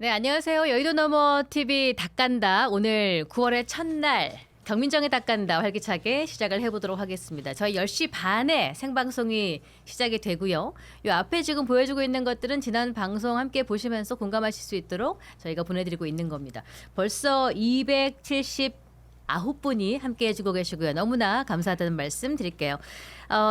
네, 안녕하세요. 여의도 너머 TV 닭간다. 오늘 9월의 첫날 경민정의 닭간다 활기차게 시작을 해보도록 하겠습니다. 저희 10시 반에 생방송이 시작이 되고요. 이 앞에 지금 보여주고 있는 것들은 지난 방송 함께 보시면서 공감하실 수 있도록 저희가 보내드리고 있는 겁니다. 벌써 279분이 함께 해주고 계시고요. 너무나 감사하다는 말씀 드릴게요.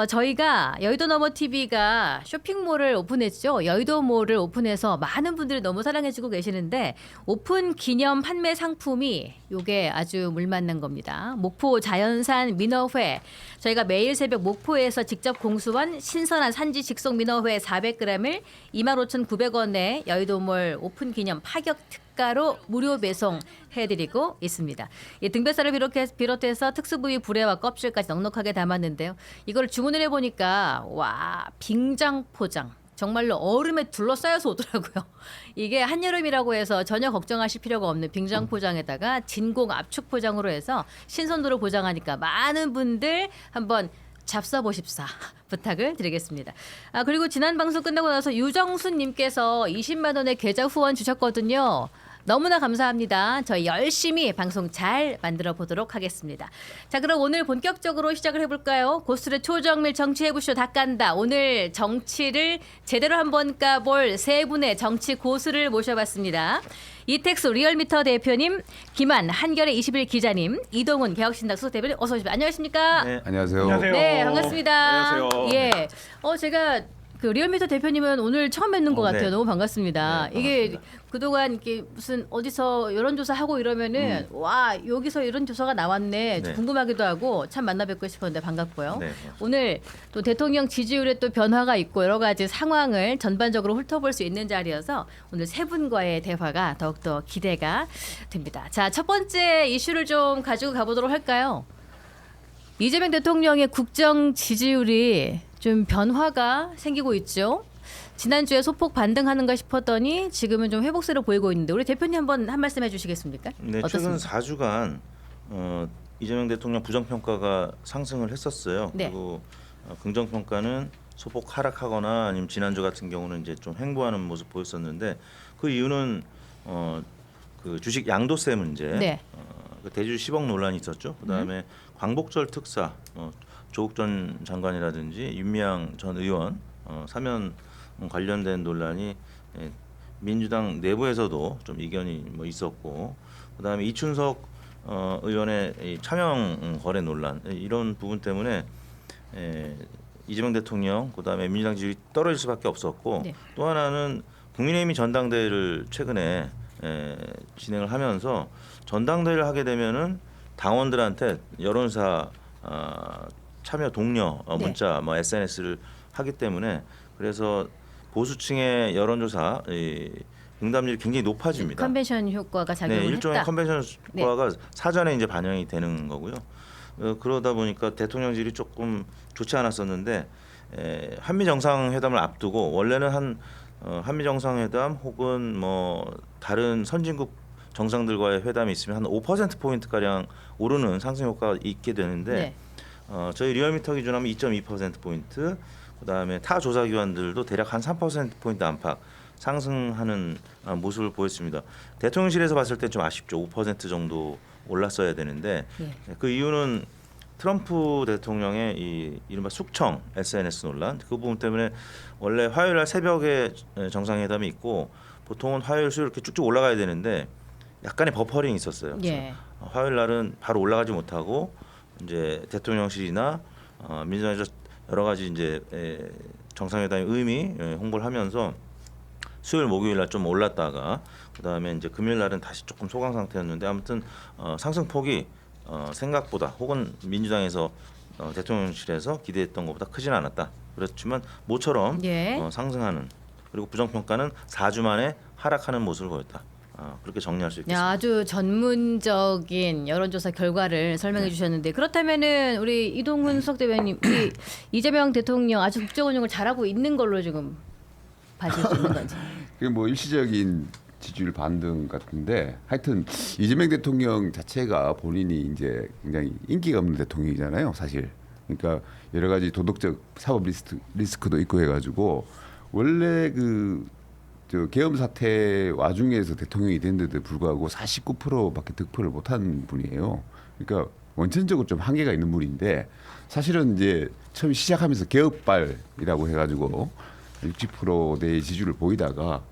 저희가 여의도 너머 TV가 쇼핑몰을 오픈했죠. 여의도몰을 오픈해서 많은 분들이 너무 사랑해주고 계시는데 오픈 기념 판매 상품이 요게 아주 물만난 겁니다. 목포 자연산 민어회 저희가 매일 새벽 목포에서 직접 공수한 신선한 산지 직송 민어회 400g을 25,900원에 여의도몰 오픈 기념 파격 특가로 무료 배송해드리고 있습니다. 이 등배살을 비롯해서 특수부위 불회와 껍질까지 넉넉하게 담았는데요. 이걸 주문을 해보니까 와 빙장 포장 정말로 얼음에 둘러싸여서 오더라고요. 이게 한여름이라고 해서 전혀 걱정하실 필요가 없는 빙장 포장에다가 진공 압축 포장으로 해서 신선도를 보장하니까 많은 분들 한번 잡숴보십사 부탁을 드리겠습니다. 그리고 지난 방송 끝나고 나서 유정순님께서 20만 원의 계좌 후원 주셨거든요. 너무나 감사합니다. 저희 열심히 방송 잘 만들어 보도록 하겠습니다. 자, 그럼 오늘 본격적으로 시작을 해볼까요? 고스톱의 초정밀 정치해보쇼 닭간다. 오늘 정치를 제대로 한번 까볼 세 분의 정치 고수를 모셔봤습니다. 이택수 리얼미터 대표님, 김한 한겨레 21 기자님, 이동훈 개혁신당 수석대표님 어서 오십시오. 안녕하십니까? 네. 안녕하세요. 안녕하세요. 네, 반갑습니다. 안녕하세요. 예, 제가 그 리얼미터 대표님은 오늘 처음 뵙는 것 같아요. 네. 너무 반갑습니다. 네, 이게 반갑습니다. 그동안 이렇게 무슨 어디서 여론조사 하고 이러면은 와 여기서 이런 조사가 나왔네 네. 궁금하기도 하고 참 만나 뵙고 싶었는데 반갑고요. 네. 오늘 또 대통령 지지율에 또 변화가 있고 여러 가지 상황을 전반적으로 훑어볼 수 있는 자리여서 오늘 세 분과의 대화가 더욱더 기대가 됩니다. 자, 첫 번째 이슈를 좀 가지고 가보도록 할까요? 이재명 대통령의 국정 지지율이 좀 변화가 생기고 있죠. 지난주에 소폭 반등하는가 싶었더니 지금은 좀 회복세를 보이고 있는데 우리 대표님 한번 한 말씀 해주시겠습니까? 네, 어떻습니까? 최근 4주간 이재명 대통령 부정평가가 상승을 했었어요. 네. 그리고 긍정평가는 소폭 하락하거나 아니면 지난주 같은 경우는 이제 좀 횡보하는 모습 보였었는데 그 이유는 그 주식 양도세 문제, 네. 그 대주 10억 논란이 있었죠. 그다음에 광복절 특사, 조국 전 장관이라든지 윤미향 전 의원 사면 관련된 논란이 민주당 내부에서도 좀 이견이 뭐 있었고, 그다음에 이춘석 의원의 이 차명 거래 논란 이런 부분 때문에 이재명 대통령 그다음에 민주당 지지율이 떨어질 수밖에 없었고, 네. 또 하나는 국민의힘이 전당대회를 최근에 진행을 하면서 전당대회를 하게 되면은 당원들한테 여론사 참여 독려 문자 뭐 SNS를 하기 때문에 그래서 보수층의 여론조사 응답률이 굉장히 높아집니다. 컨벤션 효과가 작용을 네, 일종의 했다. 컨벤션 효과가 사전에 이제 반영이 되는 거고요. 그러다 보니까 대통령 질이 조금 좋지 않았었는데 한미 정상회담을 앞두고 원래는 한미 정상회담 혹은 뭐 다른 선진국 정상들과의 회담이 있으면 한 5% 포인트 가량 오르는 상승 효과가 있게 되는데 네. 저희 리얼미터 기준하면 2.2% 포인트, 그다음에 타 조사 기관들도 대략 한 3% 포인트 안팎 상승하는 모습을 보였습니다. 대통령실에서 봤을 때 좀 아쉽죠. 5% 정도 올랐어야 되는데 네. 그 이유는 트럼프 대통령의 이 이른바 숙청 SNS 논란 그 부분 때문에 원래 화요일 날 새벽에 정상회담이 있고 보통은 화요일 수요일 이렇게 쭉쭉 올라가야 되는데 약간의 버퍼링이 있었어요. 예. 화요일 날은 바로 올라가지 못하고 이제 대통령실이나 민주당에서 여러 가지 이제 정상회담의 의미 홍보를 하면서 수요일 목요일 날 좀 올랐다가 그다음에 이제 금요일 날은 다시 조금 소강 상태였는데 아무튼 상승폭이 생각보다 혹은 민주당에서 대통령실에서 기대했던 것보다 크지는 않았다. 그렇지만 모처럼 예. 상승하는, 그리고 부정평가는 4주 만에 하락하는 모습을 보였다. 그렇게 정리할 수 있겠습니다. 야, 아주 전문적인 여론조사 결과를 설명해 주셨는데 그렇다면은 우리 이동훈 수석대표님, 우리 이재명 대통령 아주 국정 운영을 잘하고 있는 걸로 지금 봐줄 수 있는 건지. 그게 뭐 일시적인 지지율 반등 같은데 하여튼 이재명 대통령 자체가 본인이 이제 굉장히 인기가 없는 대통령이잖아요, 사실. 그러니까 여러 가지 도덕적 사법 리스크도 있고 해가지고 원래 그 저 계엄 사태 와중에서 대통령이 됐는데도 불구하고 49%밖에 득표를 못한 분이에요. 그러니까 원천적으로 좀 한계가 있는 분인데 사실은 이제 처음 시작하면서 개혁발이라고 해가지고 60%대의 지지율을 보이다가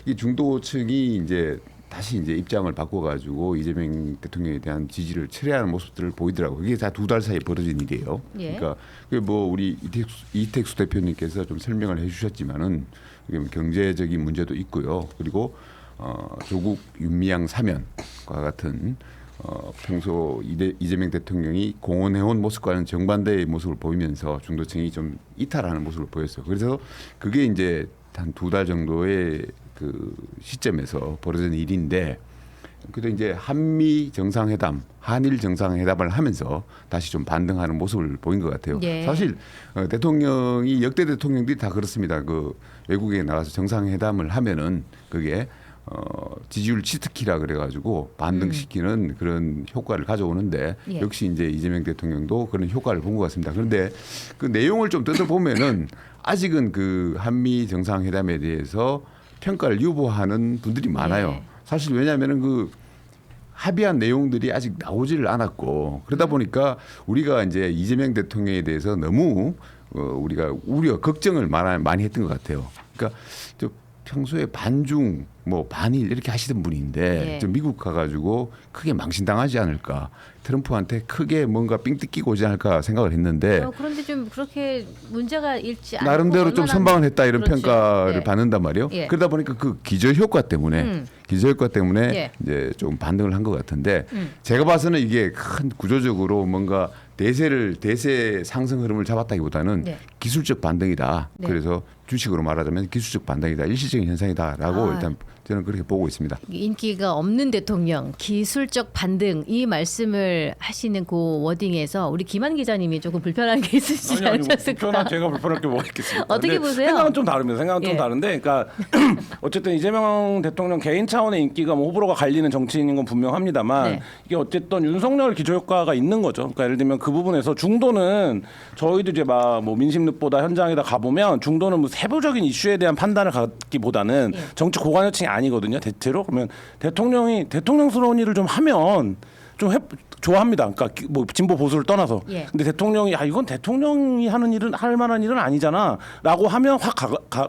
이 중도층이 이제 다시 이제 입장을 바꿔가지고 이재명 대통령에 대한 지지를 철회하는 모습들을 보이더라고요. 이게 다 2달 사이에 벌어진 일이에요. 예. 그러니까 뭐 우리 이택수 대표님께서 좀 설명을 해주셨지만은 이게 뭐 경제적인 문제도 있고요. 그리고 조국 윤미향 사면과 같은 평소 이재명 대통령이 공언해온 모습과는 정반대의 모습을 보이면서 중도층이 좀 이탈하는 모습을 보였어요. 그래서 그게 이제 한 2달 정도의 그 시점에서 벌어진 일인데 그래도 이제 한미 정상회담, 한일 정상회담을 하면서 다시 좀 반등하는 모습을 보인 것 같아요. 예. 사실 대통령이 역대 대통령들이 다 그렇습니다. 그 외국에 나가서 정상회담을 하면은 그게 지지율 치트키라 그래가지고 반등시키는 그런 효과를 가져오는데 예. 역시 이제 이재명 대통령도 그런 효과를 본 것 같습니다. 그런데 그 내용을 좀 뜯어보면은 아직은 그 한미 정상회담에 대해서 평가를 유보하는 분들이 많아요. 예. 사실 왜냐하면은 그 합의한 내용들이 아직 나오지를 않았고 그러다 보니까 우리가 이제 이재명 대통령에 대해서 너무 우리가 우려, 걱정을 많이 했던 것 같아요. 그러니까 저 평소에 반중, 뭐 반일 이렇게 하시던 분인데 예. 좀 미국 가가지고 크게 망신당하지 않을까, 트럼프한테 크게 뭔가 삥 뜯기고 오지 않을까 생각을 했는데 그런데 좀 그렇게 문제가 일지 않고 나름대로 좀 얼마나- 선방을 했다 이런 그렇지. 평가를 예. 받는단 말이에요. 예. 그러다 보니까 그 기저효과 때문에 예. 이제 좀 반등을 한 것 같은데 음. 제가 봐서는 이게 큰 구조적으로 뭔가 대세 상승 흐름을 잡았다기보다는 네. 기술적 반등이다. 네. 그래서 주식으로 말하자면 기술적 반등이다. 일시적인 현상이다라고 일단 저는 그렇게 보고 있습니다. 인기가 없는 대통령, 기술적 반등 이 말씀을 하시는 그 워딩에서 우리 김한 기자님이 조금 불편한 게 있으시지 아니 않으셨을까? 불편한 제가 불편할 게 뭐가 있겠습니까? 어떻게 근데 보세요? 생각은 좀 다릅니다. 생각은 예. 좀 다른데, 그러니까 어쨌든 이재명 대통령 개인 차원의 인기가 뭐 호불호가 갈리는 정치인인 건 분명합니다만 네. 이게 어쨌든 윤석열 기저효과가 있는 거죠. 그러니까 예를 들면 그 부분에서 중도는 저희도 이제 막 뭐 민심늪보다 현장에다 가보면 중도는 뭐 세부적인 이슈에 대한 판단을 갖기보다는 예. 정치 고관여층이 아니거든요. 대체로 그러면 대통령이 대통령스러운 일을 좀 하면 좀 좋아합니다. 그러니까 뭐 진보 보수를 떠나서. 예. 근데 대통령이 이건 대통령이 하는 일은 할 만한 일은 아니잖아라고 하면 확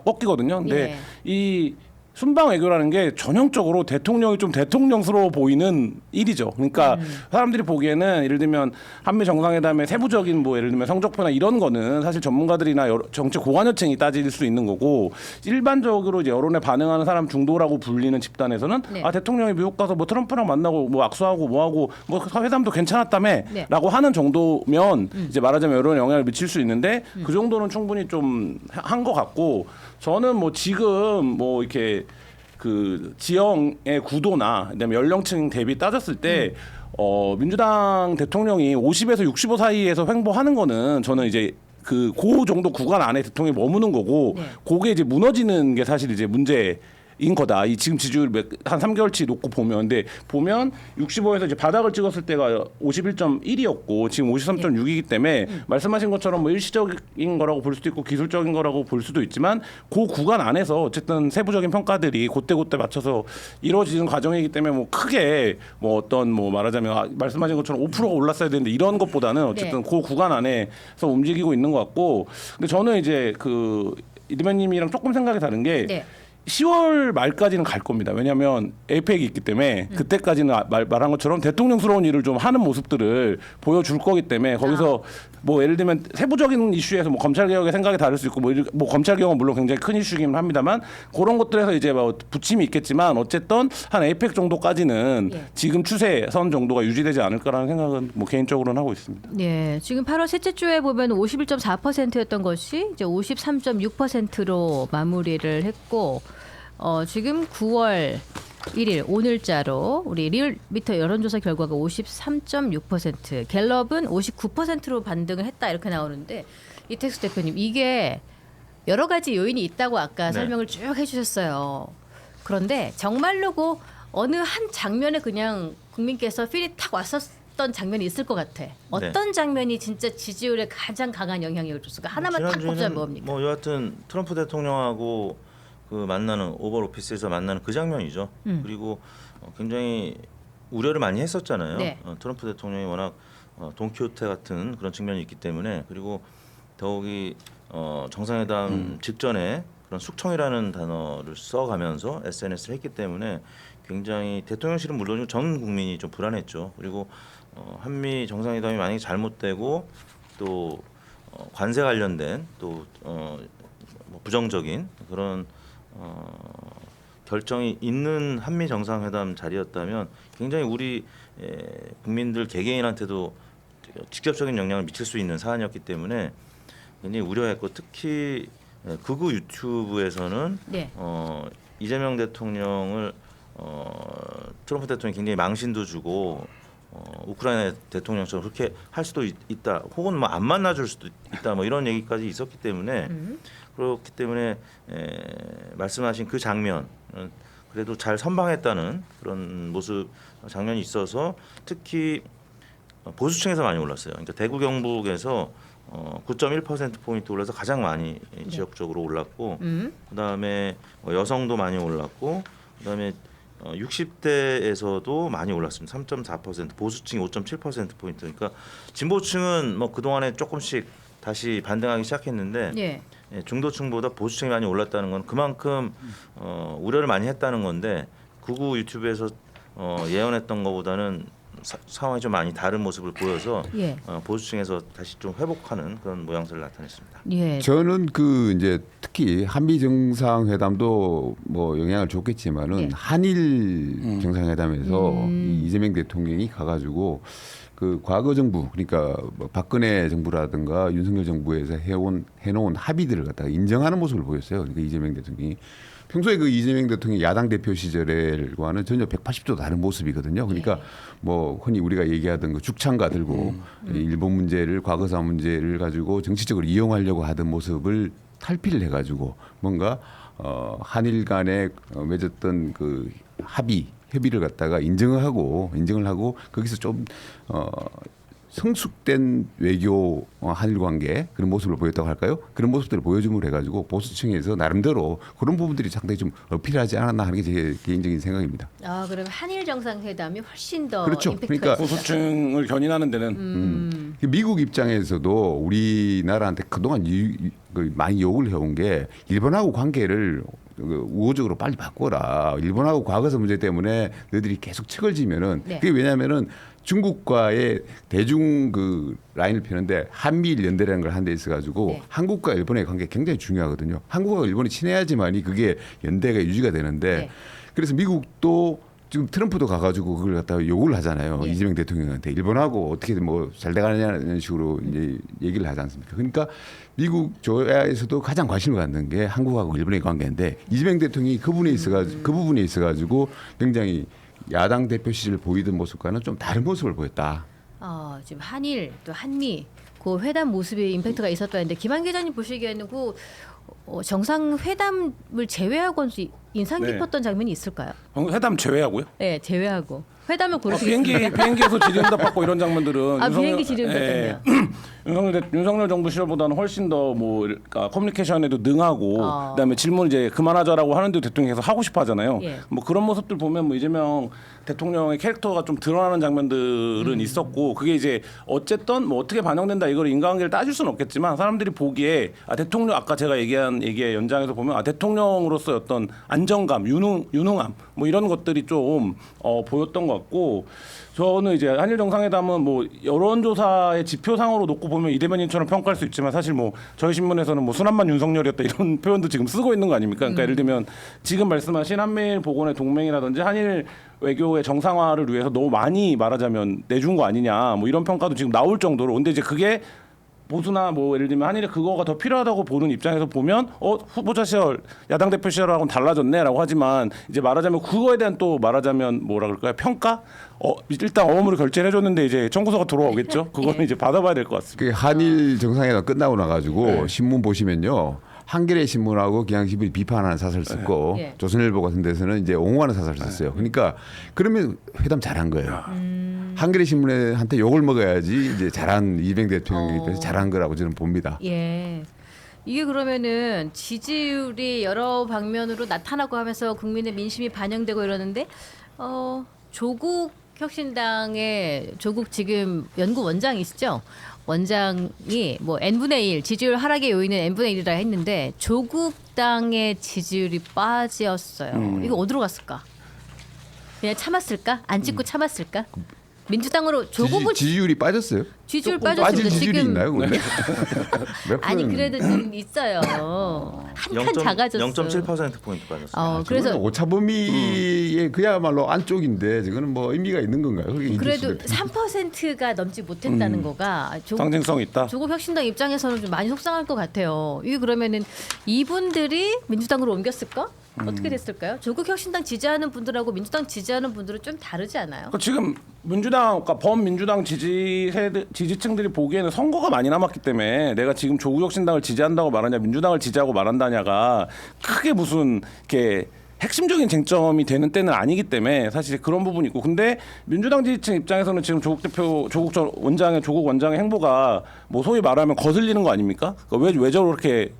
꺾이거든요. 근데 예. 이 순방 외교라는 게 전형적으로 대통령이 좀 대통령스러워 보이는 일이죠. 그러니까 사람들이 보기에는 예를 들면 한미 정상회담의 세부적인 뭐 예를 들면 성적표나 이런 거는 사실 전문가들이나 정치 고관여층이 따질 수 있는 거고 일반적으로 이제 여론에 반응하는 사람 중도라고 불리는 집단에서는 네. 대통령이 미국 가서 뭐 트럼프랑 만나고 뭐 악수하고 뭐하고 뭐 회담도 괜찮았다며라고 네. 하는 정도면 이제 말하자면 여론에 영향을 미칠 수 있는데 그 정도는 충분히 좀 한 것 같고 저는 뭐 지금 뭐 이렇게 그 지형의 구도나 그다음에 연령층 대비 따졌을 때 민주당 대통령이 50에서 65 사이에서 횡보하는 거는 저는 이제 그 정도 구간 안에 대통령이 머무는 거고 네. 그게 이제 무너지는 게 사실 이제 문제. 인 거다. 이 지금 지지율 한 3개월치 놓고 보면 근데 보면 65에서 이제 바닥을 찍었을 때가 51.1이었고 지금 53.6이기 때문에 말씀하신 것처럼 뭐 일시적인 거라고 볼 수도 있고 기술적인 거라고 볼 수도 있지만 그 구간 안에서 어쨌든 세부적인 평가들이 그때 맞춰서 이루어지는 과정이기 때문에 뭐 크게 뭐 어떤 뭐 말하자면 말씀하신 것처럼 5%가 올랐어야 되는데 이런 것보다는 어쨌든 네. 그 구간 안에서 움직이고 있는 것 같고 근데 저는 이제 그 이 대변님이랑 조금 생각이 다른 게 네. 10월 말까지는 갈 겁니다. 왜냐하면 에이펙이 있기 때문에 그때까지는 말한 것처럼 대통령스러운 일을 좀 하는 모습들을 보여줄 거기 때문에 거기서 뭐 예를 들면 세부적인 이슈에서 뭐 검찰 개혁의 생각이 다를 수 있고 뭐 검찰 개혁은 물론 굉장히 큰 이슈이긴 합니다만 그런 것들에서 이제 뭐 부침이 있겠지만 어쨌든 한 에이펙 정도까지는 예. 지금 추세선 정도가 유지되지 않을까라는 생각은 뭐 개인적으로는 하고 있습니다. 네, 지금 8월 셋째 주에 보면 51.4%였던 것이 이제 53.6%로 마무리를 했고 지금 9월 1일 오늘자로 우리 리얼미터 여론조사 결과가 53.6%, 갤럽은 59%로 반등을 했다 이렇게 나오는데 이택수 대표님 이게 여러 가지 요인이 있다고 아까 네. 설명을 쭉 해주셨어요. 그런데 정말로 그 어느 한 장면에 그냥 국민께서 필이 탁 왔었던 장면이 있을 것 같아. 어떤 장면이 진짜 지지율에 가장 강한 영향력을 줬을까? 하나만 딱 꼽자면 뭡니까? 뭐 여하튼 트럼프 대통령하고 그 만나는 오벌 오피스에서 만나는 그 장면이죠. 그리고 굉장히 우려를 많이 했었잖아요. 네. 트럼프 대통령이 워낙 돈키호테 같은 그런 측면이 있기 때문에 그리고 더욱이 정상회담 직전에 그런 숙청이라는 단어를 써가면서 SNS를 했기 때문에 굉장히 대통령실은 물론이고 전 국민이 좀 불안했죠. 그리고 한미 정상회담이 만약에 잘못되고 또 관세 관련된 또 뭐 부정적인 그런 결정이 있는 한미 정상회담 자리였다면 굉장히 우리 국민들 개개인한테도 직접적인 영향을 미칠 수 있는 사안이었기 때문에 굉장히 우려했고 특히 극우 유튜브에서는 네. 이재명 대통령을 트럼프 대통령이 굉장히 망신도 주고 우크라이나 대통령처럼 그렇게 할 수도 있다 혹은 뭐 안 만나줄 수도 있다 뭐 이런 얘기까지 있었기 때문에 그렇기 때문에 말씀하신 그 장면 그래도 잘 선방했다는 그런 모습 장면이 있어서 특히 보수층에서 많이 올랐어요. 그러니까 대구 경북에서 9.1% 포인트 올라서 가장 많이 지역적으로 올랐고 그다음에 여성도 많이 올랐고 그다음에 60대에서도 많이 올랐습니다. 3.4% 보수층이 5.7% 포인트. 그러니까 진보층은 뭐 그동안에 조금씩 다시 반등하기 시작했는데 예. 중도층보다 보수층이 많이 올랐다는 건 그만큼 우려를 많이 했다는 건데 극우 유튜브에서 예언했던 것보다는 상황이 좀 많이 다른 모습을 보여서 예. 보수층에서 다시 좀 회복하는 그런 모양새를 나타냈습니다. 예. 저는 그 이제 특히 한미 정상회담도 뭐 영향을 줬겠지만은 예. 한일 정상회담에서 이 이재명 대통령이 가가지고 그 과거 정부 그러니까 뭐 박근혜 정부라든가 윤석열 정부에서 해놓은 합의들을 갖다가 인정하는 모습을 보였어요. 그러니까 이재명 대통령이 평소에 그 이재명 대통령이 야당 대표 시절과는 전혀 180도 다른 모습이거든요. 그러니까 뭐 흔히 우리가 얘기하던 그 죽창가 들고 이 일본 문제를 과거사 문제를 가지고 정치적으로 이용하려고 하던 모습을 탈피를 해가지고 뭔가 한일 간에 맺었던 그 협의를 갖다가 인정을 하고 거기서 좀 성숙된 외교 한일 관계 그런 모습을 보였다고 할까요? 그런 모습들을 보여줌으로 해가지고 보수층에서 나름대로 그런 부분들이 상당히 좀 어필하지 않았나 하는 게 제 개인적인 생각입니다. 아, 그럼 한일 정상회담이 훨씬 더 그렇죠. 임팩트가 그러니까 있다. 보수층을 견인하는 데는 미국 입장에서도 우리나라한테 그동안 많이 욕을 해온 게 일본하고 관계를 우호적으로 빨리 바꿔라. 일본하고 과거사 문제 때문에 너희들이 계속 책을 지면은 네. 그게 왜냐하면은 중국과의 대중 그 라인을 펴는데 한미일 연대라는 걸 한 데 있어가지고 네. 한국과 일본의 관계 굉장히 중요하거든요. 한국과 일본이 친해야지만이 그게 연대가 유지가 되는데 네. 그래서 미국도 지금 트럼프도 가가지고 그걸 갖다가 욕을 하잖아요. 예. 이재명 대통령한테 일본하고 어떻게 뭐 잘 돼가느냐는 식으로 이제 얘기를 하지 않습니까? 그러니까 미국 조야에서도 가장 관심을 갖는 게 한국하고 일본의 관계인데 이재명 대통령이 그 부분에 있어가지고 굉장히 야당 대표 시절 보이던 모습과는 좀 다른 모습을 보였다. 지금 한일 또 한미 그 회담 모습에 임팩트가 있었다는데 김한 기자님 보시기에는 그 정상회담을 제외하고는 인상 네. 깊었던 장면이 있을까요? 회담 제외하고요. 네, 제외하고 회담을 고를 수 있습니다. 비행기에서 질의응답 받고 이런 장면들은 비행기 질의응답이요. 윤석열 정부 시절보다는 훨씬 더 뭐 그러니까 커뮤니케이션에도 능하고 그다음에 질문 이제 그만하자라고 하는데 대통령이 계속 하고 싶어 하잖아요. 예. 뭐 그런 모습들 보면 뭐 이재명 대통령의 캐릭터가 좀 드러나는 장면들은 있었고 그게 이제 어쨌든 뭐 어떻게 반영된다 이걸 인과관계를 따질 수는 없겠지만 사람들이 보기에 대통령 아까 제가 얘기한 얘기의 연장에서 보면 대통령으로서의 어떤 안정감, 유능함 뭐 이런 것들이 좀 보였던 것 같고 저는 이제 한일 정상회담은 뭐 여론조사의 지표상으로 놓고 보면 이대변인처럼 평가할 수 있지만 사실 뭐 저희 신문에서는 뭐 순한만 윤석열이었다 이런 표현도 지금 쓰고 있는 거 아닙니까? 그러니까 예를 들면 지금 말씀하신 한미일 보건의 동맹이라든지 한일 외교의 정상화를 위해서 너무 많이 말하자면 내준 거 아니냐 뭐 이런 평가도 지금 나올 정도로 근데 이제 그게 보수나 뭐 예를 들면 한일에 그거가 더 필요하다고 보는 입장에서 보면 후보자 시절 야당 대표 시절하고는 달라졌네라고 하지만 이제 말하자면 그거에 대한 또 말하자면 뭐라 그럴까요 평가 일단 어음으로 결제를 해줬는데 이제 청구서가 들어오겠죠 그거는 이제 받아봐야 될 것 같습니다. 그 한일 정상회담 끝나고 나가지고 신문 보시면요. 한겨레 신문하고 경향신문이 비판하는 사설을 썼고 예. 조선일보 같은 데서는 이제 옹호하는 사설을 썼어요. 그러니까 그러면 회담 잘한 거예요. 한겨레 신문한테 욕을 먹어야지 이제 잘한 이재명 대통령에 대해서 잘한 거라고 저는 봅니다. 예. 이게 그러면은 지지율이 여러 방면으로 나타나고 하면서 국민의 민심이 반영되고 이러는데 조국 혁신당의 조국 지금 연구 원장이시죠? 원장이 뭐 n분의 1 지지율 하락의 요인은 n분의 1이라 했는데 조국당의 지지율이 빠졌어요. 이거 어디로 갔을까? 그냥 참았을까? 안 찍고 참았을까? 민주당으로 조국을 지지율이 빠졌어요? 지지율 빠질 빠졌습니다. 지지율이 지금 있나요? 근데? 몇 아니 프로는- 그래도 좀 있어요. 한 칸 작아졌어. 0.7% 포인트 빠졌어요. 그래서 그래서 오차범위의 그야말로 안쪽인데 저거는 뭐 의미가 있는 건가요? 그게 그래도 이득수 대표. 3%가 넘지 못했다는 거가 상징성 있다. 조국 혁신당 입장에서는 좀 많이 속상할 것 같아요. 이게 그러면은 이분들이 민주당으로 옮겼을까? 어떻게 됐을까요? 조국 혁신당 지지하는 분들하고 민주당 지지하는 분들은 좀 다르지 않아요? 그러니까 지금 민주당, 그러니까 범민주당 지지층들이 보기에는 선거가 많이 남았기 때문에 내가 지금 조국 혁신당을 지지한다고 말하냐, 민주당을 지지하고 말한다냐가 크게 무슨 이렇게 핵심적인 쟁점이 되는 때는 아니기 때문에 사실 그런 부분이 있고, 근데 민주당 지지층 입장에서는 지금 조국 원장의 행보가 뭐 소위 말하면 거슬리는 거 아닙니까? 그러니까 왜 저렇게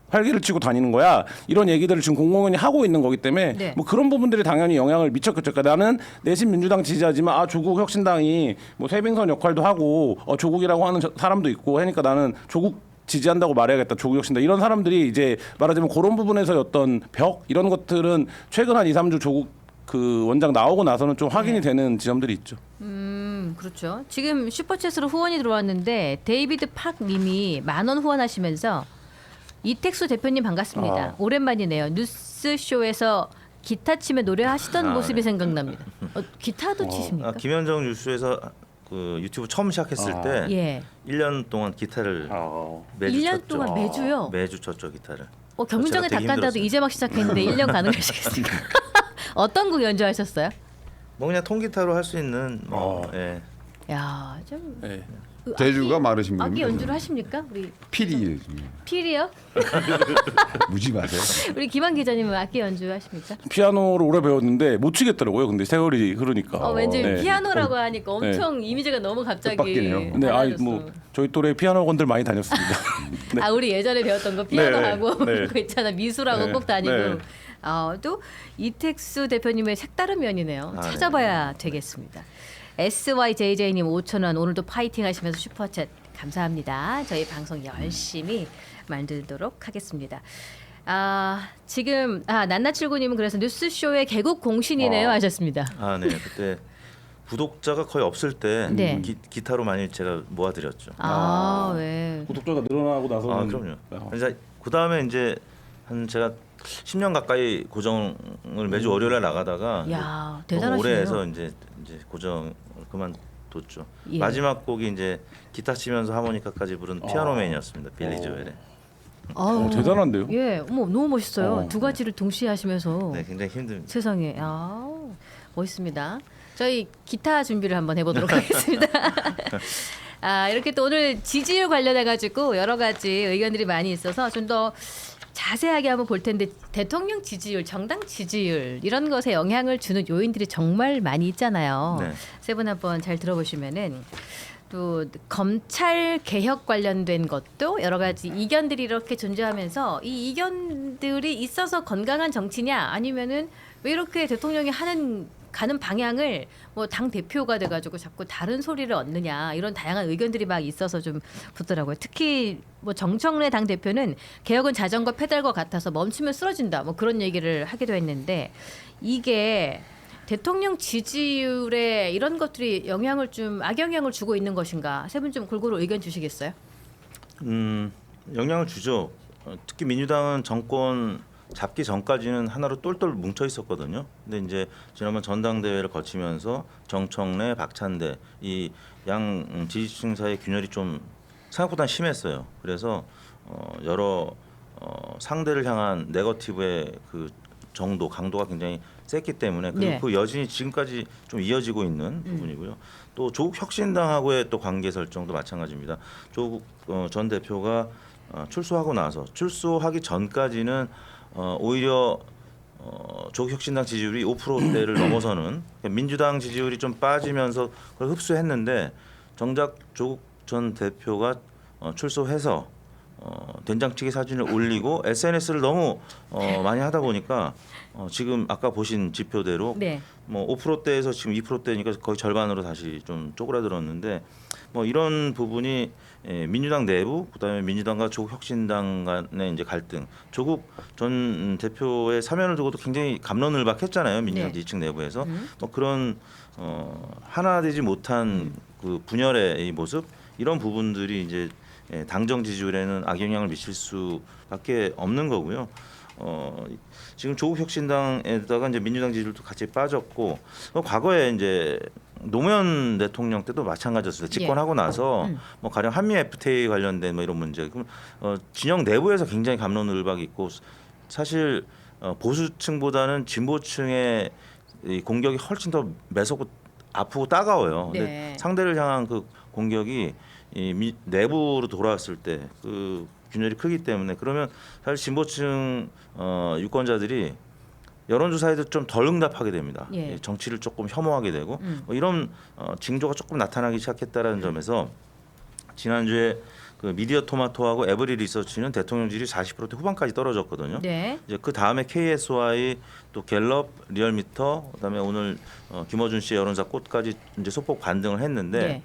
활기를 치고 다니는 거야, 이런 얘기들을 지금 공공연히 하고 있는 거기 때문에 네. 뭐 그런 부분들이 당연히 영향을 미쳤겠죠. 그러니까 나는 내심 민주당 지지하지만 조국 혁신당이 뭐 세빙선 역할도 하고 조국이라고 하는 사람도 있고 하니까 나는 조국 지지한다고 말해야겠다, 조국 혁신당, 이런 사람들이 이제 말하자면 그런 부분에서의 어떤 벽, 이런 것들은 최근 한 2, 3주 조국 그 원장 나오고 나서는 좀 확인이 되는 지점들이 있죠. 그렇죠. 지금 슈퍼챗으로 후원이 들어왔는데 데이비드 팍 님이 10,000원 후원하시면서 이택수 대표님 반갑습니다. 오랜만이네요. 뉴스쇼에서 기타 치며 노래하시던 모습이 네. 생각납니다. 기타도 치십니까? 김현정 뉴스에서 그 유튜브 처음 시작했을 때 예. 1년 동안 기타를 매주 1년 쳤죠. 동안 매주요? 매주 쳤죠, 기타를. 경문정의 제가 되게 닭간다도 힘들었어요. 이제 막 시작했는데 1년 가능하시겠습니까? 어떤 곡 연주하셨어요? 뭐 그냥 통기타로 할 수 있는 예. 야, 좀 네. 재주가 많으신 악기 분입니다. 연주를 하십니까? 우리 필이 필이요? 무지 마세요. 우리 김한 기자님은 악기 연주하십니까? 피아노를 오래 배웠는데 못 치겠더라고요. 근데 세월이 흐르니까. 왠지 네. 피아노라고 하니까 엄청 이미지가 너무 갑자기 뜻밖이네요. 네, 달라졌어. 뭐 저희 또래 피아노건들 많이 다녔습니다. 네. 우리 예전에 배웠던 거 피아노하고 네, 네. 그거 있잖아, 미술하고 네, 꼭 다니고. 네. 또 이택수 대표님의 색다른 면이네요. 네. 찾아봐야 되겠습니다. SYJJ님 5,000원 오늘도 파이팅 하시면서 슈퍼챗 감사합니다. 저희 방송 열심히 만들도록 하겠습니다. 지금 난나칠구님은 그래서 뉴스쇼의 개국 공신이네요 하셨습니다. 네. 그때 구독자가 거의 없을 때 네. 기타로 많이 제가 모아드렸죠. 왜? 구독자가 늘어나고 나서는 그럼요. 그래서 그 다음에 이제 한 제가 10년 가까이 고정을 매주 월요일에 나가다가 야, 너무 대단하시네요. 오래 해서 이제 고정을 그만뒀죠. 예. 마지막 곡이 이제 기타 치면서 하모니카까지 부른 피아노맨이었습니다. 빌리 조엘의. 대단한데요. 예, 너무 멋있어요. 두 가지를 동시에 하시면서 네, 굉장히 힘듭니다. 세상에, 멋있습니다. 저희 기타 준비를 한번 해보도록 하겠습니다. 이렇게 또 오늘 지지율 관련해 가지고 여러 가지 의견들이 많이 있어서 좀 더 자세하게 한번 볼 텐데, 대통령 지지율, 정당 지지율 이런 것에 영향을 주는 요인들이 정말 많이 있잖아요. 네. 세 분 한번 잘 들어보시면은 또 검찰 개혁 관련된 것도 여러 가지 이견들이 이렇게 존재하면서 이 이견들이 있어서 건강한 정치냐, 아니면은 왜 이렇게 대통령이 가는 방향을 뭐 당 대표가 돼가지고 자꾸 다른 소리를 얻느냐, 이런 다양한 의견들이 막 있어서 좀 붙더라고요. 특히 뭐 정청래 당 대표는 개혁은 자전거 페달과 같아서 멈추면 쓰러진다, 뭐 그런 얘기를 하기도 했는데, 이게 대통령 지지율에 이런 것들이 영향을 좀 악영향을 주고 있는 것인가? 세 분 좀 골고루 의견 주시겠어요? 영향을 주죠. 특히 민주당은 정권 잡기 전까지는 하나로 똘똘 뭉쳐 있었거든요. 근데 이제 지난번 전당대회를 거치면서 정청래, 박찬대 이 양 지지층 사이의 균열이 좀 생각보다 심했어요. 그래서 여러 상대를 향한 네거티브의 그 정도, 강도가 굉장히 셌기 때문에 그리고 네. 그 여진이 지금까지 좀 이어지고 있는 부분이고요. 또 조국 혁신당하고의 또 관계 설정도 마찬가지입니다. 조국 전 대표가 출소하고 나서, 출소하기 전까지는 오히려 조국 혁신당 지지율이 5%대를 넘어서는, 민주당 지지율이 좀 빠지면서 그걸 흡수했는데, 정작 조국 전 대표가 출소해서 된장찌개 사진을 올리고 SNS를 너무 많이 하다 보니까 지금 아까 보신 지표대로 네. 뭐 5%대에서 지금 2%대니까 거의 절반으로 다시 좀 쪼그라들었는데 뭐 이런 부분이 민주당 내부 그다음에 민주당과 조국혁신당 간의 이제 갈등, 조국 전 대표의 사면을 두고도 굉장히 갑론을박했잖아요. 민주당 네. 지지층 내부에서 뭐 그런 하나 되지 못한 그 분열의 이 모습 이런 부분들이 이제 당정 지지율에는 악영향을 미칠 수밖에 없는 거고요. 지금 조국혁신당에다가 이제 민주당 지지율도 같이 빠졌고 과거에 이제 노무현 대통령 때도 마찬가지였어요. 집권하고 나서 뭐 가령 한미 FTA 관련된 뭐 이런 문제, 그럼 진영 내부에서 굉장히 갑론을박이 있고 사실 보수층보다는 진보층의 이 공격이 훨씬 더 매섭고 아프고 따가워요. 근데 네. 상대를 향한 그 공격이 내부로 돌아왔을 때 그 균열이 크기 때문에 그러면 사실 진보층 유권자들이 여론조사에도 좀 덜 응답하게 됩니다. 예. 정치를 조금 혐오하게 되고 뭐 이런 징조가 조금 나타나기 시작했다는 점에서 지난주에 그 미디어 토마토하고 에브리 리서치는 대통령 지지율이 40%대 후반까지 떨어졌거든요. 네. 이제 그 다음에 KSY 또 갤럽, 리얼미터, 그다음에 오늘 김어준 씨의 여론사 꽃까지 이제 소폭 반등을 했는데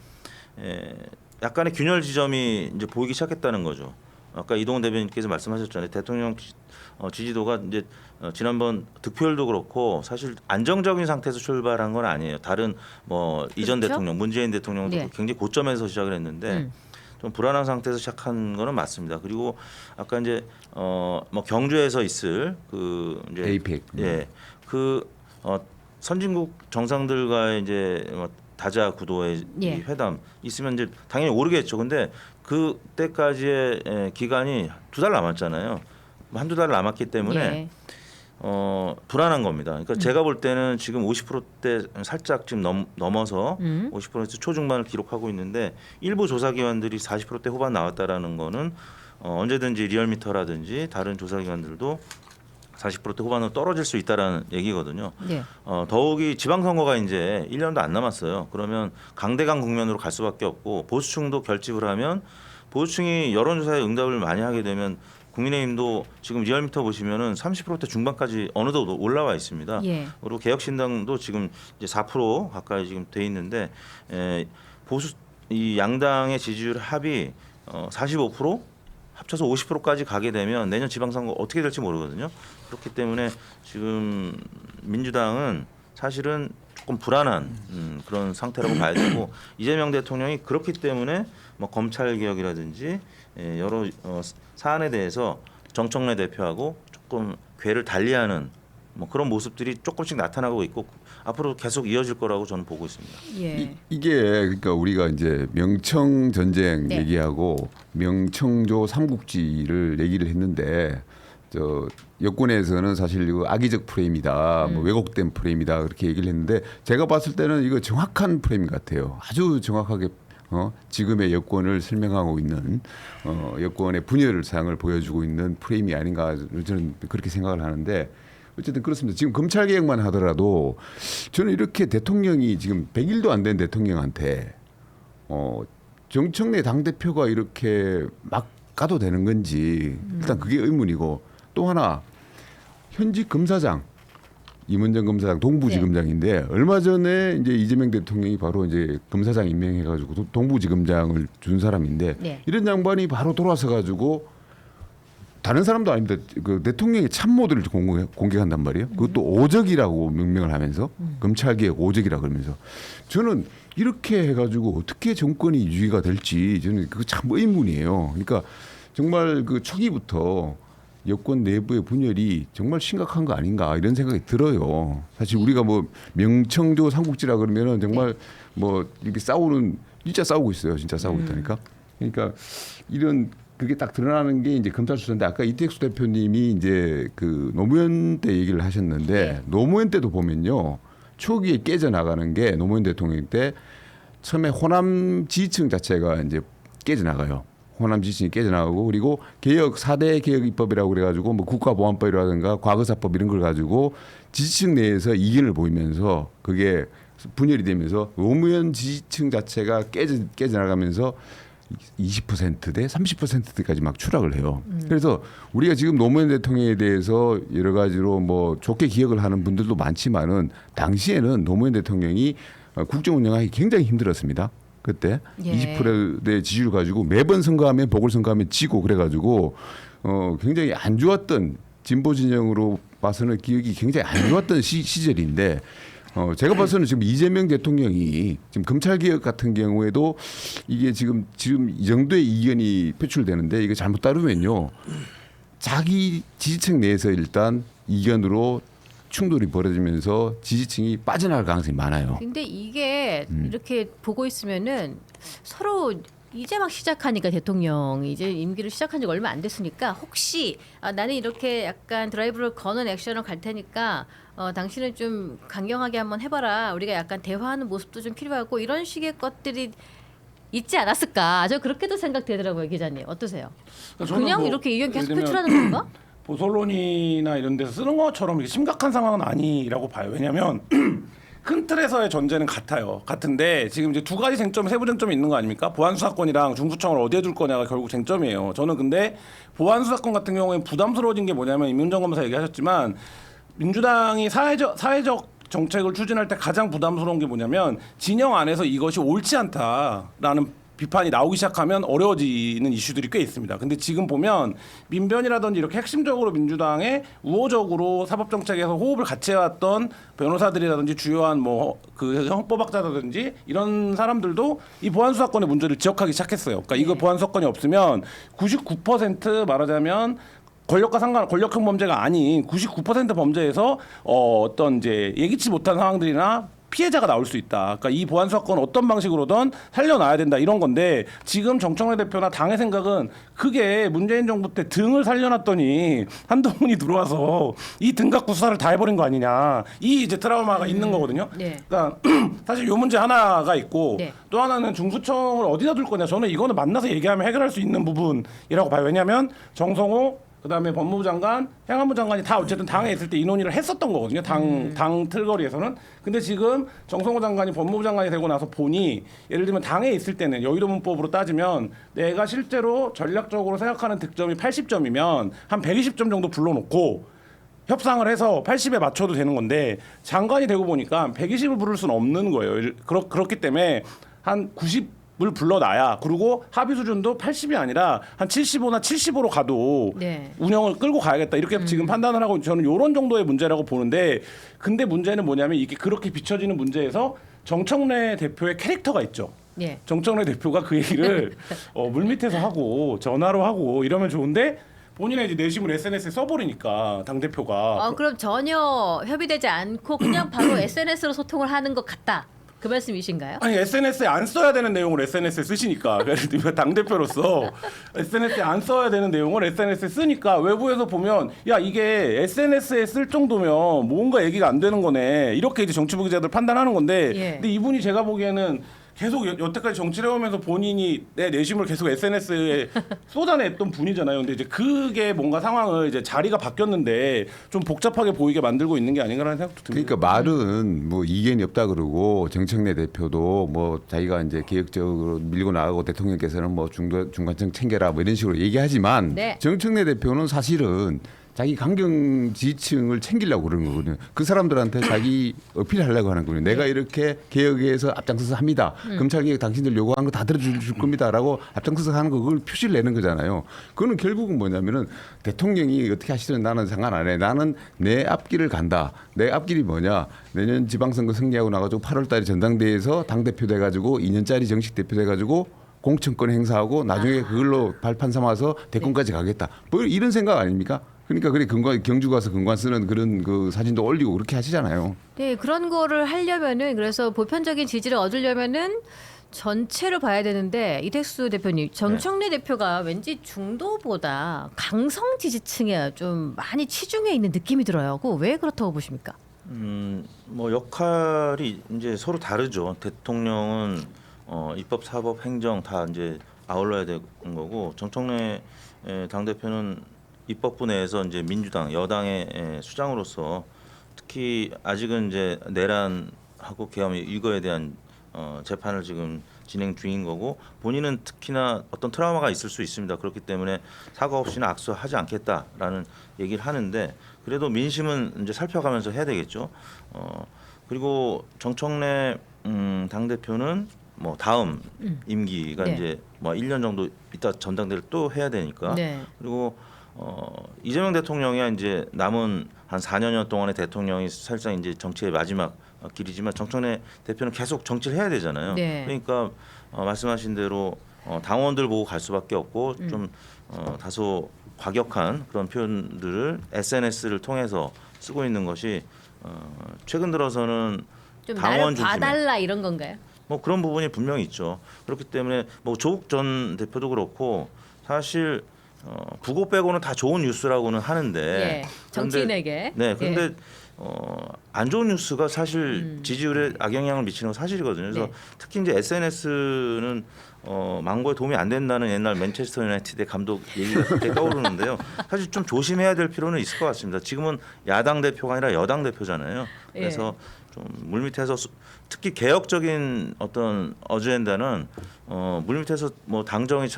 약간의 균열 지점이 이제 보이기 시작했다는 거죠. 아까 이동훈 대변인께서 말씀하셨잖아요. 대통령 지지도가 이제 지난번 득표율도 그렇고 사실 안정적인 상태에서 출발한 건 아니에요. 다른 뭐 이전 그렇죠? 대통령, 문재인 대통령도 네. 굉장히 고점에서 시작을 했는데 좀 불안한 상태에서 시작한 거는 맞습니다. 그리고 아까 이제 뭐 경주에서 있을 그 이제 APEC. 그 선진국 정상들과의 이제 뭐 다자 구도의 이 회담 있으면 이제 당연히 오르겠죠. 근데 그때까지의 기간이 2달 남았잖아요. 한두 달 남았기 때문에 불안한 겁니다. 그러니까 제가 볼 때는 지금 50%대 살짝 지금 넘어서 50% 초중반을 기록하고 있는데 일부 조사기관들이 40%대 후반 나왔다라는 거는 언제든지 리얼미터라든지 다른 조사기관들도 40%대 후반으로 떨어질 수 있다라는 얘기거든요. 네. 더욱이 지방선거가 이제 1년도 안 남았어요. 그러면 강대강 국면으로 갈 수밖에 없고 보수층도 결집을 하면 보수층이 여론조사에 응답을 많이 하게 되면 국민의힘도 지금 리얼미터 보시면은 30%대 중반까지 어느덧 올라와 있습니다. 그리고 개혁신당도 지금 이제 4% 가까이 지금 돼 있는데 보수 이 양당의 지지율 합이 45% 합쳐서 50%까지 가게 되면 내년 지방선거 어떻게 될지 모르거든요. 그렇기 때문에 지금 민주당은 사실은 조금 불안한 그런 상태라고 봐야 되고 이재명 대통령이 그렇기 때문에 뭐 검찰 개혁이라든지 여러 사안에 대해서 정청래 대표하고 조금 궤를 달리하는 뭐 그런 모습들이 조금씩 나타나고 있고 앞으로 계속 이어질 거라고 저는 보고 있습니다. 이게 그러니까 우리가 이제 명청 전쟁 얘기하고 명청조 삼국지를 얘기를 했는데 저 여권에서는 사실 이거 악의적 프레임이다, 뭐 왜곡된 프레임이다 그렇게 얘기를 했는데 제가 봤을 때는 이거 정확한 프레임 같아요. 아주 정확하게 지금의 여권을 설명하고 있는 여권의 분열 사항을 보여주고 있는 프레임이 아닌가 저는 그렇게 생각을 하는데. 어쨌든 그렇습니다. 지금 검찰 개혁만 하더라도 저는 이렇게 대통령이 지금 100일도 안 된 대통령한테 정청래 당대표가 이렇게 막 가도 되는 건지 일단 그게 의문이고 또 하나 현직 검사장 임은정 검사장 동부지검장인데 얼마 전에 이제 이재명 대통령이 바로 이제 검사장 임명해가지고 동부지검장을 준 사람인데 이런 양반이 바로 돌아서 가지고 다른 사람도 아닙니다. 그 대통령의 참모들을 공격한단 말이에요. 그것도 오적이라고 명명을 하면서 검찰개혁 오적이라 그러면서 저는 이렇게 해가지고 어떻게 정권이 유지가 될지 저는 그거 참 의문이에요. 그러니까 정말 그 초기부터 여권 내부의 분열이 정말 심각한 거 아닌가 이런 생각이 들어요. 사실 우리가 뭐 명청조 삼국지라 그러면은 정말 뭐 이렇게 싸우는 진짜 싸우고 있어요. 진짜 싸우고 있다니까. 그러니까 이런 그게 딱 드러나는 게 이제 검찰 수사인데 아까 이택수 대표님이 이제 그 노무현 때 얘기를 하셨는데 노무현 때도 보면요 초기에 깨져 나가는 게 노무현 대통령 때 처음에 호남 지지층 자체가 이제 깨져 나가요. 호남 지지층이 깨져 나가고 그리고 개혁 4대 개혁 입법이라고 그래가지고 뭐 국가보안법이라든가 과거사법 이런 걸 가지고 지지층 내에서 이견을 보이면서 그게 분열이 되면서 노무현 지지층 자체가 깨져 나가면서 20%대 30%대까지 막 추락을 해요. 그래서 우리가 지금 노무현 대통령에 대해서 여러 가지로 뭐 좋게 기억을 하는 분들도 많지만은 당시에는 노무현 대통령이 국정 운영하기 굉장히 힘들었습니다. 그때 예. 20%대 지지율 가지고 매번 선거하면 보궐선거하면 지고 그래가지고 굉장히 안 좋았던 진보 진영으로 봐서는 기억이 굉장히 안 좋았던 시절인데 제가 봐서는 지금 이재명 대통령이 지금 검찰 개혁 같은 경우에도 이게 지금 이 정도의 이견이 표출되는데 이거 잘못 다루면요 자기 지지층 내에서 일단 이견으로 충돌이 벌어지면서 지지층이 빠져나갈 가능성이 많아요. 근데 이게 이렇게 보고 있으면은 서로 이제 막 시작하니까 대통령이 이제 임기를 시작한 지가 얼마 안 됐으니까 혹시 나는 이렇게 약간 드라이브를 거는 액션을 갈 테니까 당신은 좀 강경하게 한번 해봐라. 우리가 약간 대화하는 모습도 좀 필요하고 이런 식의 것들이 있지 않았을까. 저 그렇게도 생각되더라고요, 기자님. 어떠세요? 저는 그냥 뭐 이렇게 의견 계속 예를 들면 표출하는 건가? 보솔론이나 이런 데서 쓰는 것처럼 이게 심각한 상황은 아니라고 봐요. 왜냐하면 큰 틀에서의 전제는 같아요. 같은데 지금 이제 두 가지 쟁점, 세부 쟁점이 있는 거 아닙니까? 보안수사권이랑 중수청을 어디에 둘 거냐가 결국 쟁점이에요. 저는 근데 보안수사권 같은 경우에는 부담스러워진 게 뭐냐면 임윤정 검사 얘기하셨지만 민주당이 사회적 정책을 추진할 때 가장 부담스러운 게 뭐냐면 진영 안에서 이것이 옳지 않다라는 비판이 나오기 시작하면 어려워지는 이슈들이 꽤 있습니다. 근데 지금 보면 민변이라든지 이렇게 핵심적으로 민주당의 우호적으로 사법정책에서 호흡을 같이 해왔던 변호사들이라든지 주요한 뭐 그 헌법학자라든지 이런 사람들도 이 보안수사권의 문제를 지적하기 시작했어요. 그러니까 이거 보안수사권이 없으면 99% 말하자면 권력형 범죄가 아닌 99% 범죄에서 어떤 이제 예기치 못한 상황들이나 피해자가 나올 수 있다. 그러니까 이 보안수사권 어떤 방식으로든 살려놔야 된다 이런 건데 지금 정청래 대표나 당의 생각은 그게 문재인 정부 때 등을 살려놨더니 한동훈이 들어와서 이 등 갖고 수사를 다 해버린 거 아니냐. 이 이제 트라우마가 있는 거거든요. 네. 그러니까 사실 요 문제 하나가 있고 네. 또 하나는 중수청을 어디다 둘 거냐. 저는 이거는 만나서 얘기하면 해결할 수 있는 부분이라고 봐요. 왜냐하면 정성호 그다음에 법무부 장관, 행안부 장관이 다 어쨌든 당에 있을 때 이 논의를 했었던 거거든요. 당 틀거리에서는. 근데 지금 정성호 장관이 법무부 장관이 되고 나서 보니 예를 들면 당에 있을 때는 여의도 문법으로 따지면 내가 실제로 전략적으로 생각하는 득점이 80점이면 한 120점 정도 불러놓고 협상을 해서 80에 맞춰도 되는 건데 장관이 되고 보니까 120을 부를 수는 없는 거예요. 그렇기 때문에 한 90을 불러놔야 그리고 합의 수준도 80이 아니라 한 75나 75로 가도 네. 운영을 끌고 가야겠다 이렇게 지금 판단을 하고 저는 이런 정도의 문제라고 보는데 근데 문제는 뭐냐면 이게 그렇게 비춰지는 문제에서 정청래 대표의 캐릭터가 있죠. 예. 정청래 대표가 그 얘기를 물밑에서 하고 전화로 하고 이러면 좋은데 본인의 이제 내심을 SNS에 써버리니까 당 대표가 그럼 전혀 협의되지 않고 그냥 바로 SNS로 소통을 하는 것 같다. 그 말씀이신가요? 아니 SNS에 안 써야 되는 내용을 SNS에 쓰시니까 당 대표로서 SNS에 안 써야 되는 내용을 SNS에 쓰니까 외부에서 보면 야 이게 SNS에 쓸 정도면 뭔가 얘기가 안 되는 거네 이렇게 이제 정치부 기자들 판단하는 건데 예. 근데 이분이 제가 보기에는 계속 여태까지 정치를 해오면서 본인이 내 내심을 계속 SNS에 쏟아냈던 분이잖아요. 근데 이제 그게 뭔가 상황을 이제 자리가 바뀌었는데 좀 복잡하게 보이게 만들고 있는 게 아닌가라는 생각도 듭니다. 그러니까 말은 뭐 이견이 없다 그러고 정청래 대표도 뭐 자기가 이제 개혁적으로 밀고 나가고 대통령께서는 뭐 중간층 챙겨라 뭐 이런 식으로 얘기하지만 네. 정청래 대표는 사실은 자기 강경 지지층을 챙기려고 그러는 거거든요. 그 사람들한테 자기 어필하려고 하는 거예요. 내가 이렇게 개혁에서 앞장서서 합니다. 검찰 개혁 당신들 요구한 거 다 들어줄 겁니다라고 앞장서서 하는 거 그걸 표시를 내는 거잖아요. 그거는 결국은 뭐냐면은 대통령이 어떻게 하시든 나는 상관 안 해. 나는 내 앞길을 간다. 내 앞길이 뭐냐? 내년 지방선거 승리하고 나가지고 8월달에 전당대회에서 당 대표 돼가지고 2년짜리 정식 대표 돼가지고 공천권 행사하고 나중에 그걸로 발판 삼아서 대권까지 가겠다. 뭐 이런 생각 아닙니까? 그러니까 그래 경주 가서 근관 쓰는 그런 그 사진도 올리고 그렇게 하시잖아요. 네, 그런 거를 하려면은 그래서 보편적인 지지를 얻으려면은 전체를 봐야 되는데 이택수 대표님, 정청래 대표가 왠지 중도보다 강성 지지층에 좀 많이 치중해 있는 느낌이 들어요. 그거 왜 그렇다고 보십니까? 뭐 역할이 이제 서로 다르죠. 대통령은 입법, 사법, 행정 다 이제 아울러야 되는 거고 정청래 당 대표는 입법부 내에서 이제 민주당 여당의 수장으로서 특히 아직은 이제 내란하고 계엄 이거에 대한 재판을 지금 진행 중인 거고 본인은 특히나 어떤 트라우마가 있을 수 있습니다. 그렇기 때문에 사과 없이는 악수하지 않겠다라는 얘기를 하는데 그래도 민심은 이제 살펴가면서 해야 되겠죠. 그리고 정청래 당 대표는 뭐 다음 임기가 네. 이제 뭐 1년 정도 있다 전당대회를 또 해야 되니까 네. 그리고 이재명 대통령이 이제 남은 한 4년 동안의 대통령이 사실상 이제 정치의 마지막 길이지만 정청래 대표는 계속 정치를 해야 되잖아요. 네. 그러니까 말씀하신 대로 당원들 보고 갈 수밖에 없고 좀 다소 과격한 그런 표현들을 SNS를 통해서 쓰고 있는 것이 최근 들어서는 좀 당원 나를 중심의 봐달라 이런 건가요? 뭐 그런 부분이 분명히 있죠. 그렇기 때문에 뭐 조국 전 대표도 그렇고 사실 그거 빼고는 다 좋은 뉴스라고는 하는데 예. 정치인에게. 네, 그런데 예. 안 좋은 뉴스가 사실 지지율에 악영향을 미치는 건 사실이거든요. 그래서 네. 특히 이제 SNS는 망고에 도움이 안 된다는 옛날 맨체스터 유나이티드의 감독 얘기가 갑자기 떠오르는데요. 사실 좀 조심해야 될 필요는 있을 것 같습니다. 지금은 야당 대표가 아니라 여당 대표잖아요. 그래서 좀 물밑에서 특히 개혁적인 어떤 어젠다는 물밑에서 뭐 당정이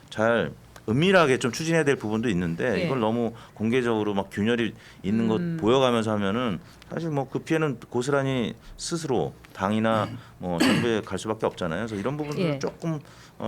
잘 은밀하게 좀 추진해야 될 부분도 있는데 예. 이걸 너무 공개적으로 막 균열이 있는 것 보여가면서 하면은 사실 뭐 그 피해는 고스란히 스스로 당이나 뭐 정부에 갈 수밖에 없잖아요. 그래서 이런 부분들 예. 조금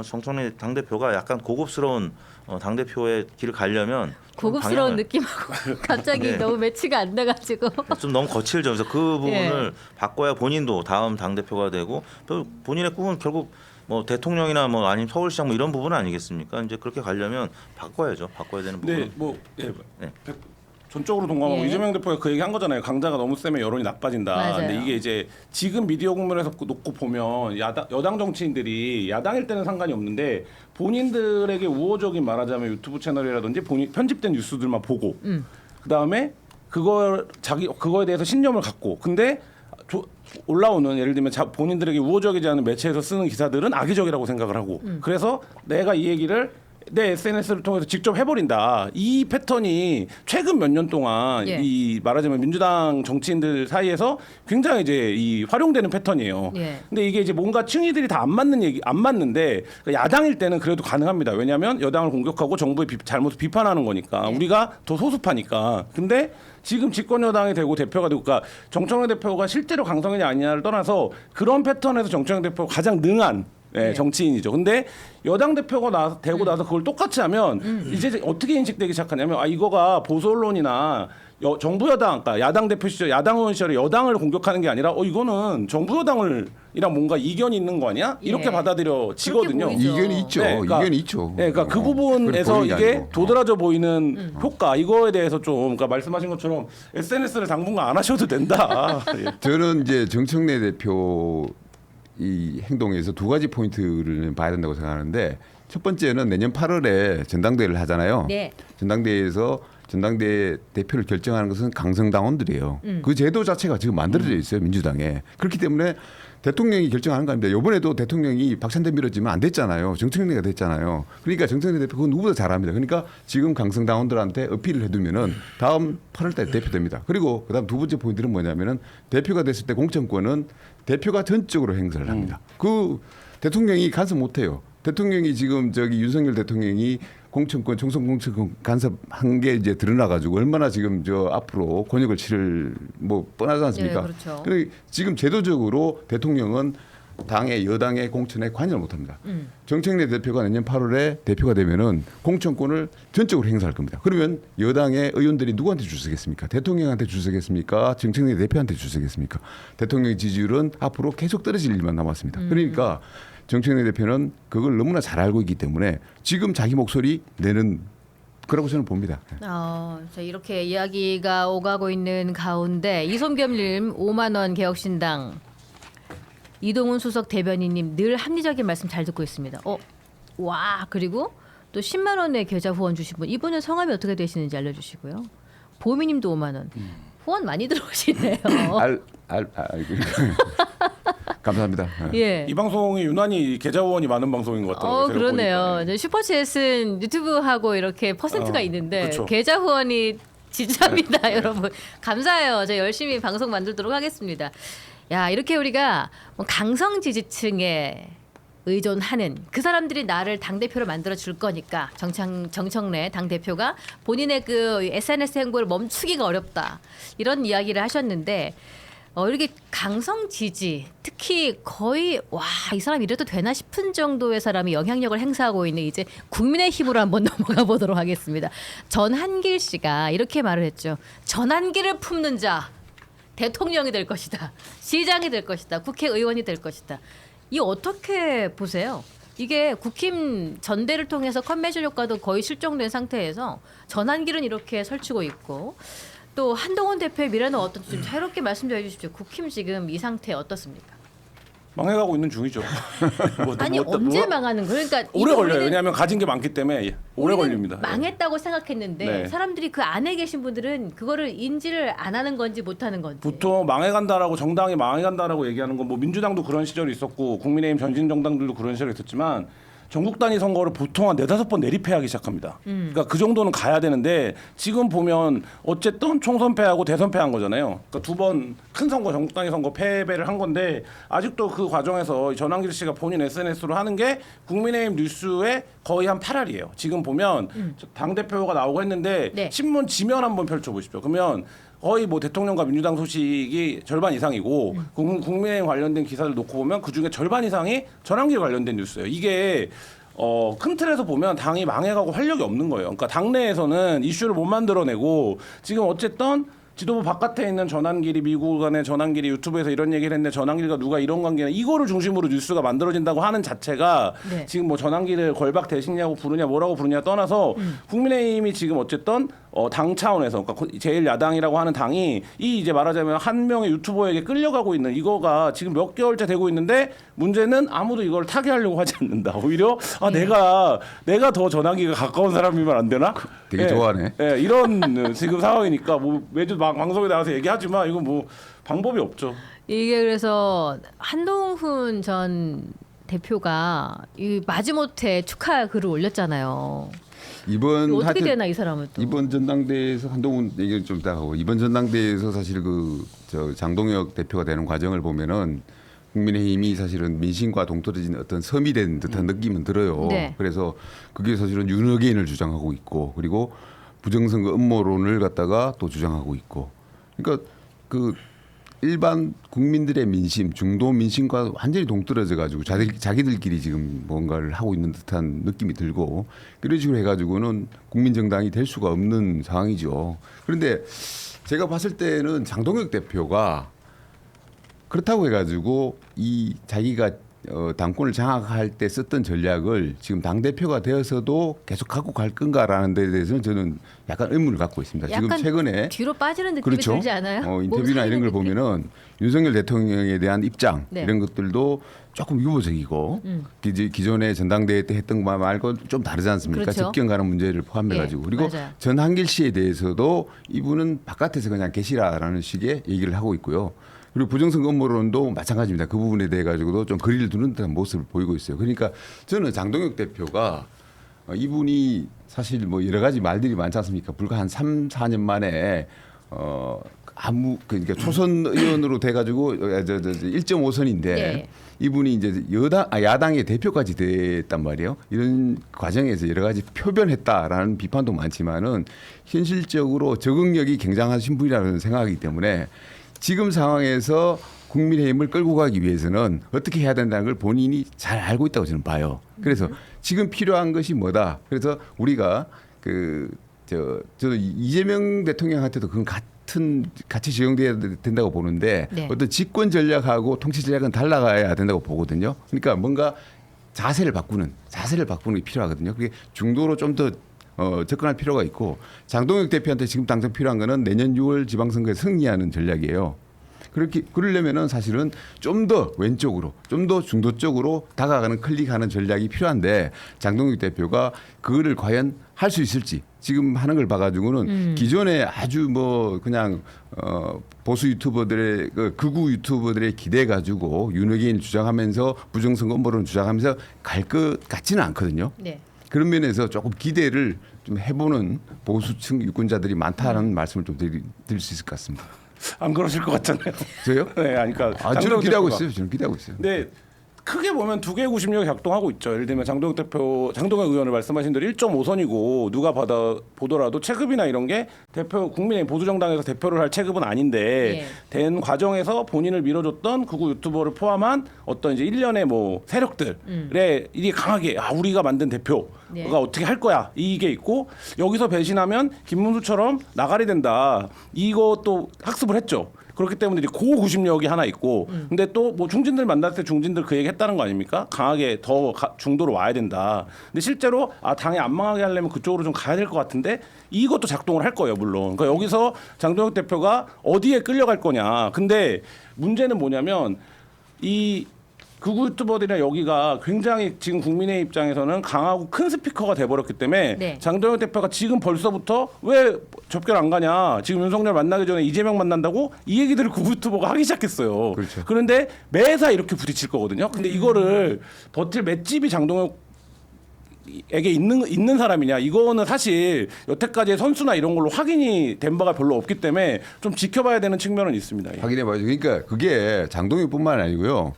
정청래 당 대표가 약간 고급스러운 당 대표의 길을 가려면 좀 고급스러운 방향을- 느낌하고 갑자기 네. 너무 매치가 안 돼가지고. 좀 너무 거칠죠. 그래서 그 부분을 예. 바꿔야 본인도 다음 당 대표가 되고 또 본인의 꿈은 결국 뭐 대통령이나 뭐 아니면 서울시장 뭐 이런 부분 아니겠습니까? 이제 그렇게 가려면 바꿔야죠. 바꿔야 되는 부분. 근데 뭐 예, 네. 전적으로 동감하고 예. 이재명 대표가 그 얘기 한 거잖아요. 강자가 너무 세면 여론이 나빠진다. 맞아요. 근데 이게 이제 지금 미디어 국면에서 놓고 보면 여당 정치인들이 야당일 때는 상관이 없는데 본인들에게 우호적인 말하자면 유튜브 채널이라든지 편집된 뉴스들만 보고 그다음에 그거에 대해서 신념을 갖고 근데 올라오는 예를 들면 본인들에게 우호적이지 않은 매체에서 쓰는 기사들은 악의적이라고 생각을 하고 그래서 내가 이 얘기를 내 SNS를 통해서 직접 해버린다. 이 패턴이 최근 몇 년 동안 예. 이 말하자면 민주당 정치인들 사이에서 굉장히 이제 이 활용되는 패턴이에요. 예. 근데 이게 이제 뭔가 층위들이 다 안 맞는데 그러니까 야당일 때는 그래도 가능합니다. 왜냐하면 여당을 공격하고 정부의 잘못을 비판하는 거니까 예. 우리가 더 소수파니까. 근데 지금 집권 여당이 되고 대표가 되고 그러니까 정청래 대표가 실제로 강성이냐 아니냐를 떠나서 그런 패턴에서 정청래 대표가 가장 능한 네. 정치인이죠. 근데 여당 대표가 되고 나서 그걸 똑같이 하면 이제 어떻게 인식되기 시작하냐면 이거가 보수 언론이나 정부 여당, 그러니까 야당 대표 시절, 야당 의원 시절에 여당을 공격하는 게 아니라 이거는 정부 여당이랑 뭔가 이견이 있는 거 아니야? 이렇게 예. 받아들여지거든요. 그렇게 보이죠. 이견이 있죠. 네, 그러니까- 이견이 있죠. 네, 그러니까 그 그걸 부분에서 보이는 게 이게 아니고. 도드라져 보이는 효과 이거에 대해서 좀 그러니까 말씀하신 것처럼 SNS를 당분간 안 하셔도 된다. 예. 저는 이제 정청래 대표 이 행동에서 두 가지 포인트를 봐야 된다고 생각하는데 첫 번째는 내년 8월에 전당대회를 하잖아요. 네. 전당대회에서 전당대회 대표를 결정하는 것은 강성당원들이에요. 그 제도 자체가 지금 만들어져 있어요 민주당에. 그렇기 때문에 대통령이 결정하는 거 아닙니다. 이번에도 대통령이 박찬대 밀어지면 안 됐잖아요. 정청래가 됐잖아요. 그러니까 정청래 대표 그건 누구보다 잘합니다. 그러니까 지금 강성당원들한테 어필을 해두면은 다음 8월달에 대표됩니다. 그리고 그다음 두 번째 포인트는 뭐냐면은 대표가 됐을 때 공천권은 대표가 전적으로 행사를 합니다. 그 대통령이 간섭 못해요. 대통령이 지금 윤석열 대통령이 공천권 총선 공천권 간섭한 게 이제 드러나가지고 얼마나 지금 앞으로 곤욕을 치를 뭐 뻔하지 않습니까? 네, 그렇죠. 그러니까 지금 제도적으로 대통령은 당의 여당의 공천에 관여를 못합니다. 정청래 대표가 내년 8월에 대표가 되면은 공천권을 전적으로 행사할 겁니다. 그러면 여당의 의원들이 누구한테 줄 서겠습니까? 대통령한테 줄 서겠습니까? 정청래 대표한테 줄 서겠습니까? 대통령의 지지율은 앞으로 계속 떨어질 일만 남았습니다. 그러니까 정청래 대표는 그걸 너무나 잘 알고 있기 때문에 지금 자기 목소리 내는 그라고 저는 봅니다. 자, 이렇게 이야기가 오가고 있는 가운데 이솜겸님 5만 원 개혁신당 이동훈 수석 대변인님 늘 합리적인 말씀 잘 듣고 있습니다. 와 그리고 또 10만 원의 계좌 후원 주신 분 이분은 성함이 어떻게 되시는지 알려주시고요. 보미님도 5만 원 후원 많이 들어오시네요. 감사합니다. 예. 이 방송이 유난히 계좌 후원이 많은 방송인 것 같더라고요. 제가 그러네요. 보니까. 이제 슈퍼챗은 유튜브하고 이렇게 퍼센트가 있는데 그쵸. 계좌 후원이 지지합니다, 여러분. 감사해요. 제가 열심히 방송 만들도록 하겠습니다. 야, 이렇게 우리가 뭐 강성 지지층의 의존하는 그 사람들이 나를 당 대표로 만들어 줄 거니까 정청래 당 대표가 본인의 그 SNS 행보를 멈추기가 어렵다 이런 이야기를 하셨는데 이렇게 강성 지지 특히 거의 와 이 사람 이래도 되나 싶은 정도의 사람이 영향력을 행사하고 있는 이제 국민의힘으로 한번 넘어가 보도록 하겠습니다. 전한길 씨가 이렇게 말을 했죠. 전한길을 품는 자 대통령이 될 것이다. 시장이 될 것이다. 국회의원이 될 것이다. 이 어떻게 보세요? 이게 국힘 전대를 통해서 컨벤션 효과도 거의 실종된 상태에서 전한길은 이렇게 설치고 있고 또 한동훈 대표의 미래는 어떤지 좀 자유롭게 말씀 좀 해주십시오. 국힘 지금 이 상태 어떻습니까? 망해가고 있는 중이죠. 아니 언제 망하는 거예요? 그러니까 오래 걸려요. 우리는- 왜냐하면 가진 게 많기 때문에 오래 우리는 걸립니다. 망했다고 생각했는데 네. 사람들이 그 안에 계신 분들은 그거를 인지를 안 하는 건지 못 하는 건지. 보통 망해간다라고 정당이 망해간다라고 얘기하는 건 뭐 민주당도 그런 시절이 있었고 국민의힘 전신 정당들도 그런 시절이 있었지만 전국 단위 선거를 보통 한 4-5번 내리패하기 시작합니다. 그러니까 그 정도는 가야 되는데 지금 보면 어쨌든 총선 패하고 대선 패한 거잖아요. 그러니까 2번 큰 선거 전국 단위 선거 패배를 한 건데 아직도 그 과정에서 전환길 씨가 본인 SNS로 하는 게 국민의힘 뉴스의 거의 한 8할이에요. 지금 보면 당 대표가 나오고 했는데 네. 신문 지면 한번 펼쳐 보십시오. 그러면 거의 뭐 대통령과 민주당 소식이 절반 이상이고 국민의힘 관련된 기사를 놓고 보면 그 중에 절반 이상이 전환길 관련된 뉴스예요. 이게 큰 틀에서 보면 당이 망해가고 활력이 없는 거예요. 그러니까 당내에서는 이슈를 못 만들어내고 지금 어쨌든 지도부 바깥에 있는 전환길이 미국 간의 전환길이 유튜브에서 이런 얘기를 했는데 전환길과 누가 이런 관계냐 이거를 중심으로 뉴스가 만들어진다고 하는 자체가 네. 지금 뭐 전환길을 걸박 대신냐고 부르냐 뭐라고 부르냐 떠나서 국민의힘이 지금 어쨌든 당 차원에서 그러니까 제일 야당이라고 하는 당이 이 이제 말하자면 한 명의 유튜버에게 끌려가고 있는 이거가 지금 몇 개월째 되고 있는데 문제는 아무도 이걸 타개하려고 하지 않는다. 오히려 내가 더 전환기가 가까운 사람이면 안 되나? 되게 좋아하네. 예, 이런 지금 상황이니까 뭐 매주 방송에 나와서 얘기하지만 이건 뭐 방법이 없죠. 이게 그래서 한동훈 전 대표가 이 마지못해 축하 글을 올렸잖아요. 이번 어떻게 하여튼 되나 이 사람은 또. 이번 전당대회에서 한동훈 얘기를 좀 딱 하고 이번 전당대회에서 사실 저 장동혁 대표가 되는 과정을 보면은 국민의힘이 사실은 민심과 동떨어진 어떤 섬이 된 듯한 느낌은 들어요. 네. 그래서 그게 사실은 윤핵인을 주장하고 있고 그리고 부정선거 음모론을 갖다가 또 주장하고 있고 그러니까 그 일반 국민들의 민심, 중도 민심과 완전히 동떨어져 가지고 자기들끼리 지금 뭔가를 하고 있는 듯한 느낌이 들고 그런 식으로 해가지고는 국민정당이 될 수가 없는 상황이죠. 그런데 제가 봤을 때는 장동혁 대표가 그렇다고 해가지고 이 자기가 당권을 장악할 때 썼던 전략을 지금 당 대표가 되어서도 계속 갖고 갈 건가라는 데 대해서는 저는 약간 의문을 갖고 있습니다. 지금 약간 최근에 뒤로 빠지는 느낌이 그렇죠. 들지 않아요? 인터뷰나 이런 걸 보면은 윤석열 대통령에 대한 입장 네. 이런 것들도 조금 유보적이고 기존에 전당대회 때 했던 거 말고 좀 다르지 않습니까? 그렇죠. 접견가는 문제를 포함해가지고 예, 그리고 맞아요. 전한길 씨에 대해서도 이분은 바깥에서 그냥 계시라라는 식의 얘기를 하고 있고요. 그리고 부정선거 음모론도 마찬가지입니다. 그 부분에 대해 가지고도 좀 거리를 두는 듯한 모습을 보이고 있어요. 그러니까 저는 장동혁 대표가 이분이 사실 뭐 여러 가지 말들이 많지 않습니까? 불과 한 3, 4년 만에 그러니까 초선 의원으로 돼가지고 1.5선인데 네. 이분이 이제 야당의 대표까지 됐단 말이에요. 이런 과정에서 여러 가지 표변했다라는 비판도 많지만은 현실적으로 적응력이 굉장하신 분이라는 생각이기 때문에 지금 상황에서 국민의힘을 끌고 가기 위해서는 어떻게 해야 된다는 걸 본인이 잘 알고 있다고 저는 봐요. 그래서 지금 필요한 것이 뭐다. 그래서 우리가 저는 이재명 대통령한테도 그건 같이 적용돼야 된다고 보는데 네. 어떤 집권 전략하고 통치 전략은 달라가야 된다고 보거든요. 그러니까 뭔가 자세를 바꾸는 게 필요하거든요. 그게 중도로 좀 더 접근할 필요가 있고 장동혁 대표한테 지금 당장 필요한 거는 내년 6월 지방선거에 승리하는 전략이에요. 그러려면은 사실은 좀 더 왼쪽으로, 좀 더 중도 쪽으로 다가가는 클릭하는 전략이 필요한데 장동혁 대표가 그거를 과연 할 수 있을지 지금 하는 걸 봐가지고는 기존에 아주 뭐 그냥 보수 유튜버들의 극우 유튜버들의 기대 가지고 윤핵인 주장하면서 부정선거 음모론 주장하면서 갈 것 같지는 않거든요. 네. 그런 면에서 조금 기대를 좀 해보는 보수층 유권자들이 많다는 말씀을 좀 드릴 수 있을 것 같습니다. 안 그러실 것 같잖아요. 저요? 네, 그러니까 저는 기대하고 있어요. 저는 기대하고 있어요. 근데 크게 보면 두 개의 구심력이 작동하고 있죠. 예를 들면 장동혁 의원을 말씀하신 대로 1.5선이고 누가 보더라도 체급이나 이런 게 국민의힘 보수정당에서 대표를 할 체급은 아닌데 된 과정에서 본인을 밀어줬던 극우 유튜버를 포함한 어떤 이제 일련의 뭐 세력들의 이게 강하게 우리가 만든 대표가 어떻게 할 거야 이게 있고 여기서 배신하면 김문수처럼 나가리 된다 이것도 학습을 했죠. 그렇기 때문에 이제 고구심력이 하나 있고, 근데 또 뭐 중진들 만날 때 중진들 그 얘기 했다는 거 아닙니까? 강하게 더 중도로 와야 된다. 근데 실제로 당이 안 망하게 하려면 그쪽으로 좀 가야 될 것 같은데 이것도 작동을 할 거예요, 물론. 그러니까 여기서 장동혁 대표가 어디에 끌려갈 거냐. 근데 문제는 뭐냐면 이 극우 유튜버들이나 여기가 굉장히 지금 국민의 입장에서는 강하고 큰 스피커가 돼버렸기 때문에 장동혁 대표가 지금 벌써부터 왜 접견 안 가냐 지금 윤석열 만나기 전에 이재명 만난다고 이 얘기들을 극우 유튜버가 하기 시작했어요. 그렇죠. 그런데 매사 이렇게 부딪힐 거거든요. 근데 이거를 버틸 맷집이 장동혁 에게 있는 사람이냐 이거는 사실 여태까지의 선수나 이런 걸로 확인이 된 바가 별로 없기 때문에 좀 지켜봐야 되는 측면은 있습니다. 확인해봐야죠. 그러니까 그게 장동혁뿐만 아니고요.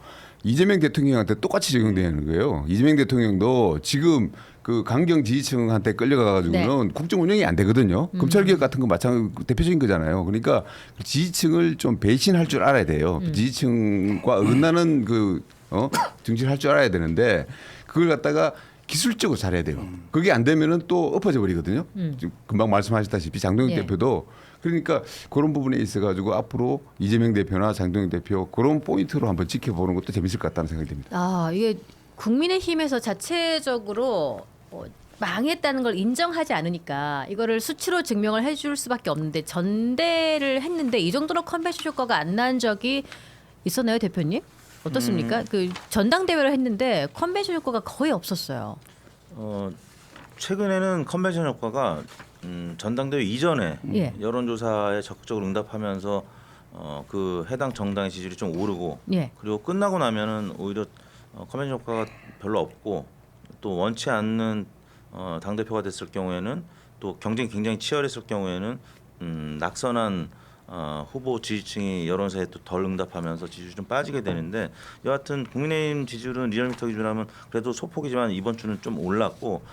이재명 대통령한테 똑같이 적용되는 거예요. 이재명 대통령도 지금 그 강경 지지층한테 끌려가가지고는 국정 운영이 안 되거든요. 검찰 개혁 같은 거 마찬가지 대표적인 거잖아요. 그러니까 지지층을 좀 배신할 줄 알아야 돼요. 지지층과 어긋나는 정치를 할 줄 알아야 되는데 그걸 갖다가 기술적으로 잘해야 돼요. 그게 안 되면은 또 엎어져 버리거든요. 지금 금방 말씀하셨다시피 장동혁 대표도 그러니까 그런 부분에 있어가지고 앞으로 이재명 대표나 장동혁 대표 그런 포인트로 한번 지켜보는 것도 재밌을 것 같다는 생각이 듭니다. 이게 국민의힘에서 자체적으로 망했다는 걸 인정하지 않으니까 이거를 수치로 증명을 해줄 수밖에 없는데 전대를 했는데 이 정도로 컨벤션 효과가 안 난 적이 있었나요, 대표님? 어떻습니까? 그 전당대회를 했는데 컨벤션 효과가 거의 없었어요. 최근에는 컨벤션 효과가 전당대회 이전에 여론조사에 적극적으로 응답하면서 그 해당 정당의 지지율이 좀 오르고 그리고 끝나고 나면은 오히려 컨벤션 효과가 별로 없고 또 원치 않는 당 대표가 됐을 경우에는 또 경쟁이 굉장히 치열했을 경우에는 낙선한 후보 지지층이 여론조사에 또 덜 응답하면서 지지율이 좀 빠지게 되는데 여하튼 국민의힘 지지율은 리얼미터 기준하면 그래도 소폭이지만 이번 주는 좀 올랐고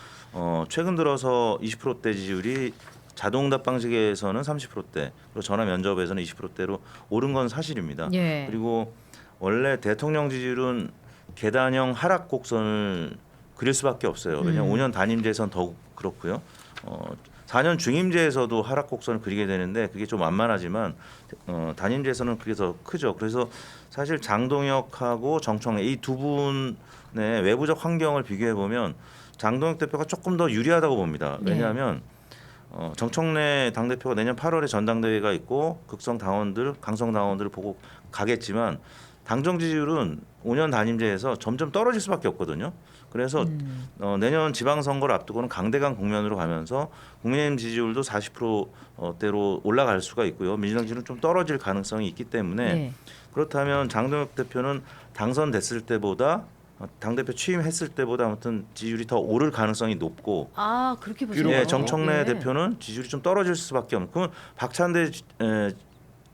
최근 들어서 20%대 지지율이 자동응답 방식에서는 30%대 그리고 전화 면접에서는 20%대로 오른 건 사실입니다. 그리고 원래 대통령 지지율은 계단형 하락 곡선을 그릴 수밖에 없어요. 왜냐하면 5년 단임제에서는 더욱 그렇고요. 4년 중임제에서도 하락 곡선을 그리게 되는데 그게 좀 완만하지만 단임제에서는 그게 더 크죠. 그래서 사실 장동혁하고 정청래 이 두 분의 외부적 환경을 비교해 보면 장동혁 대표가 조금 더 유리하다고 봅니다. 왜냐하면 정청래 당대표가 내년 8월에 전당대회가 있고 극성 당원들, 강성 당원들을 보고 가겠지만 당정 지지율은 5년 단임제에서 점점 떨어질 수밖에 없거든요. 그래서 내년 지방선거를 앞두고는 강대강 국면으로 가면서 국민의힘 지지율도 40%대로 올라갈 수가 있고요. 민주당 지지율은 좀 떨어질 가능성이 있기 때문에 그렇다면 장동혁 대표는 당선됐을 때보다 당대표 취임했을 때보다 아무튼 지지율이 더 오를 가능성이 높고 그렇게 보세요. 정청래 대표는 지지율이 좀 떨어질 수밖에 없는 그러면 박찬대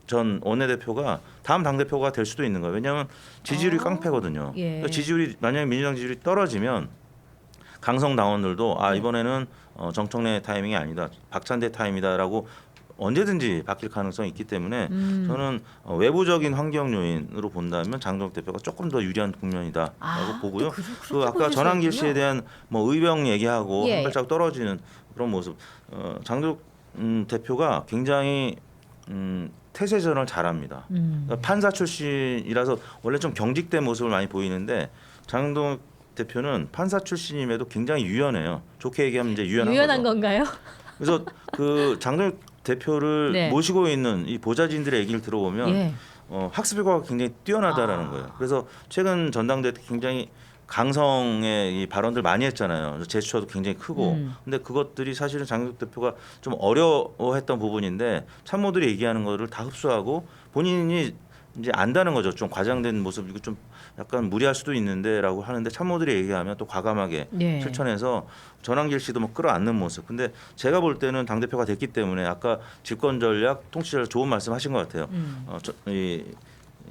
전 원내대표가 다음 당대표가 될 수도 있는 거예요. 왜냐하면 지지율이 깡패거든요. 그러니까 지지율이 만약에 민주당 지지율이 떨어지면 강성 당원들도 이번에는 정청래 타이밍이 아니다. 박찬대 타임이다라고 언제든지 바뀔 가능성이 있기 때문에 저는 외부적인 환경 요인으로 본다면 장동혁 대표가 조금 더 유리한 국면이다라고 보고요. 그 아까 전환길 씨에 대한 뭐 의병 얘기하고 한 발짝 떨어지는 그런 모습. 장동혁 대표가 굉장히 태세전을 잘합니다. 그러니까 판사 출신이라서 원래 좀 경직된 모습을 많이 보이는데 장동혁 대표는 판사 출신임에도 굉장히 유연해요. 좋게 얘기하면 이제 유연한 거죠. 건가요? 그래서 그 장동혁 대표를 모시고 있는 이 보좌진들의 얘기를 들어보면 학습 효과가 굉장히 뛰어나다라는 거예요. 그래서 최근 전당대회 때 굉장히 강성의 이 발언들 많이 했잖아요. 제스처도 굉장히 크고. 근데 그것들이 사실은 장동혁 대표가 좀 어려워했던 부분인데 참모들이 얘기하는 거를 다 흡수하고 본인이 이제 안다는 거죠. 좀 과장된 모습 이거 좀 약간 무리할 수도 있는데라고 하는데 참모들이 얘기하면 또 과감하게 실천해서 전환길 씨도 뭐 끌어안는 모습. 근데 제가 볼 때는 당 대표가 됐기 때문에 아까 집권 전략, 통치 전략 좋은 말씀하신 것 같아요. 이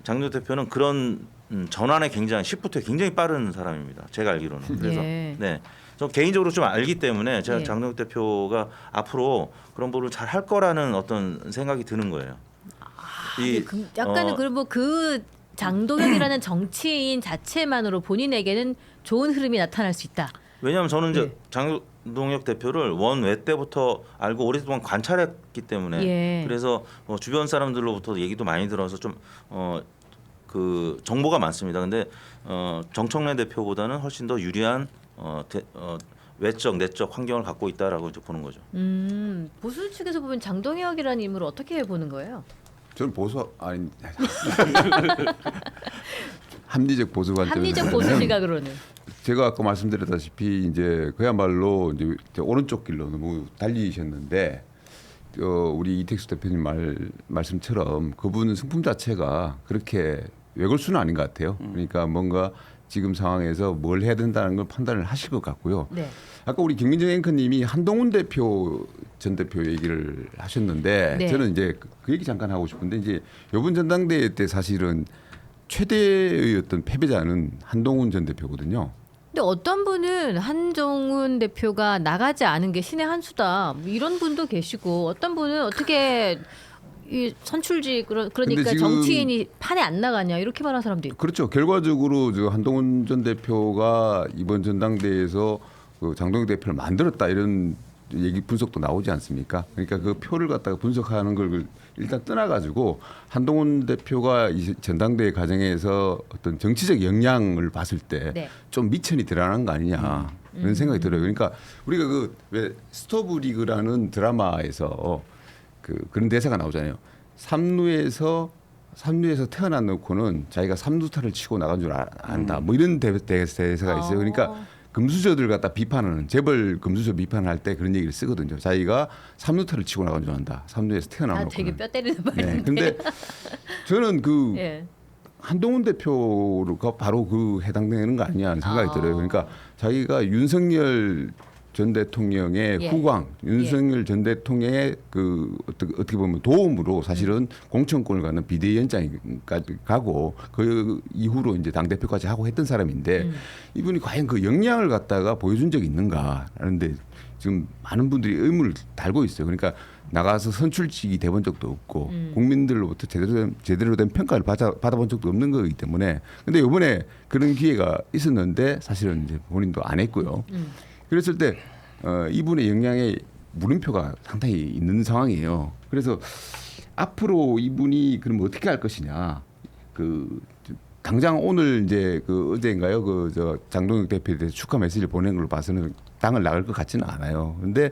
장동혁 대표는 그런 전환에 굉장히 시프트에 굉장히 빠른 사람입니다. 제가 알기로는. 그래서 예. 네. 저 개인적으로 좀 알기 때문에 제가 예. 장동혁 대표가 앞으로 그런 부분을 잘 할 거라는 어떤 생각이 드는 거예요. 약간은 그리고 그 장동혁이라는 정치인 자체만으로 본인에게는 좋은 흐름이 나타날 수 있다. 왜냐하면 저는 이제 예. 장동혁 대표를 원외 때부터 알고 오랫동안 관찰했기 때문에 예. 그래서 주변 사람들로부터 얘기도 많이 들어서 좀 그 정보가 많습니다. 근데 정청래 대표보다는 훨씬 더 유리한 외적 내적 환경을 갖고 있다라고 이제 보는 거죠. 보수 측에서 보면 장동혁이라는 인물을 어떻게 보는 거예요? 저는 보수 아니 합리적 보수 관점에서 합리적 보면 보수 시각으로는. 제가 아까 말씀드렸다시피 이제 그야말로 이제 오른쪽 길로 너무 달리셨는데 우리 이택수 대표님 말씀처럼 그분은 성품 자체가 그렇게 외골수는 아닌 것 같아요. 그러니까 뭔가 지금 상황에서 뭘 해야 된다는 걸 판단을 하실 것 같고요. 네. 아까 우리 김민정 앵커님이 한동훈 대표 전 대표 얘기를 하셨는데 네. 저는 이제 그 얘기 잠깐 하고 싶은데 이제 이번 전당대회 때 사실은 최대의 어떤 패배자는 한동훈 전 대표거든요. 근데 어떤 분은 한동훈 대표가 나가지 않은 게 신의 한 수다 뭐 이런 분도 계시고 어떤 분은 어떻게 이 선출직 그러니까 근데 지금 정치인이 판에 안 나가냐 이렇게 말하는 사람도 있고. 그렇죠. 결과적으로 저 한동훈 전 대표가 이번 전당대회에서 그 장동혁 대표를 만들었다 이런 얘기 분석도 나오지 않습니까? 그러니까 그 표를 갖다가 분석하는 걸 일단 떠나가지고 한동훈 대표가 이 전당대회 과정에서 어떤 정치적 영향을 봤을 때 좀 네. 미천이 드러나는 거 아니냐 그런 생각이 들어요. 그러니까 우리가 그 왜 스토브 리그라는 드라마에서 그런 대사가 나오잖아요. 삼루에서 태어난 놓고는 자기가 삼루타를 치고 나간 줄 안다. 뭐 이런 대사가 있어요. 그러니까 금수저들 갖다 비판하는 재벌 금수저 비판할 때 그런 얘기를 쓰거든요. 자기가 삼루타를 치고 나간 줄 안다. 삼루에서 태어난 놓고는. 되게 뼈 때리는 말인데. 네. 근데 저는 그 예. 한동훈 대표가 바로 그 해당되는 거 아니냐 하는 생각이 들어요. 그러니까 자기가 윤석열 전 대통령의 예. 후광, 윤석열 전 대통령의 그 어떻게 보면 도움으로 사실은 공천권을 갖는 비대위원장까지 가고 그 이후로 이제 당 대표까지 하고 했던 사람인데 이분이 과연 그 역량을 갖다가 보여준 적이 있는가 하는데 지금 많은 분들이 의문을 달고 있어요. 그러니까 나가서 선출직이 돼본 적도 없고 국민들로부터 제대로 된 평가를 받아본 적도 없는 거기 때문에 근데 이번에 그런 기회가 있었는데 사실은 이제 본인도 안 했고요. 그랬을 때 이분의 역량에 물음표가 상당히 있는 상황이에요. 그래서 앞으로 이분이 그럼 어떻게 할 것이냐. 당장 오늘 이제 어제인가요? 저 장동혁 대표에 대해서 축하 메시지를 보낸 걸 봐서는 당을 나갈 것 같지는 않아요. 근데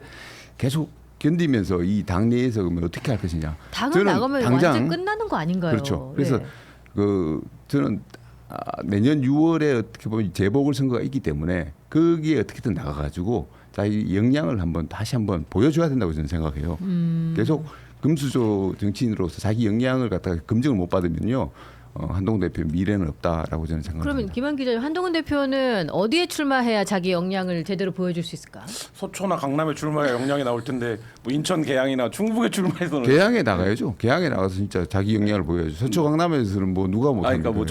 계속 견디면서 이 당내에서 그러면 어떻게 할 것이냐. 당을 나가면 완전 끝나는 거 아닌가요? 그렇죠. 그래서 네. 저는 내년 6월에 어떻게 보면 재보궐선거가 있기 때문에 거기에 어떻게든 나가가지고 자기 역량을 다시 한번 보여줘야 된다고 저는 생각해요. 계속 금수저 정치인으로서 자기 역량을 갖다가 검증을 못 받으면요. 한동훈 대표 미래는 없다라고 저는 생각합니다. 그러면 김한 기자님, 한동훈 대표는 어디에 출마해야 자기 역량을 제대로 보여줄 수 있을까? 서초나 강남에 출마해야 역량이 나올 텐데 뭐 인천 계양이나 충북에 출마해서는 계양에 나가야죠. 계양에 나가서 진짜 자기 역량을 보여야죠. 서초 강남에서는 뭐 누가 못 하는 그러니까 뭐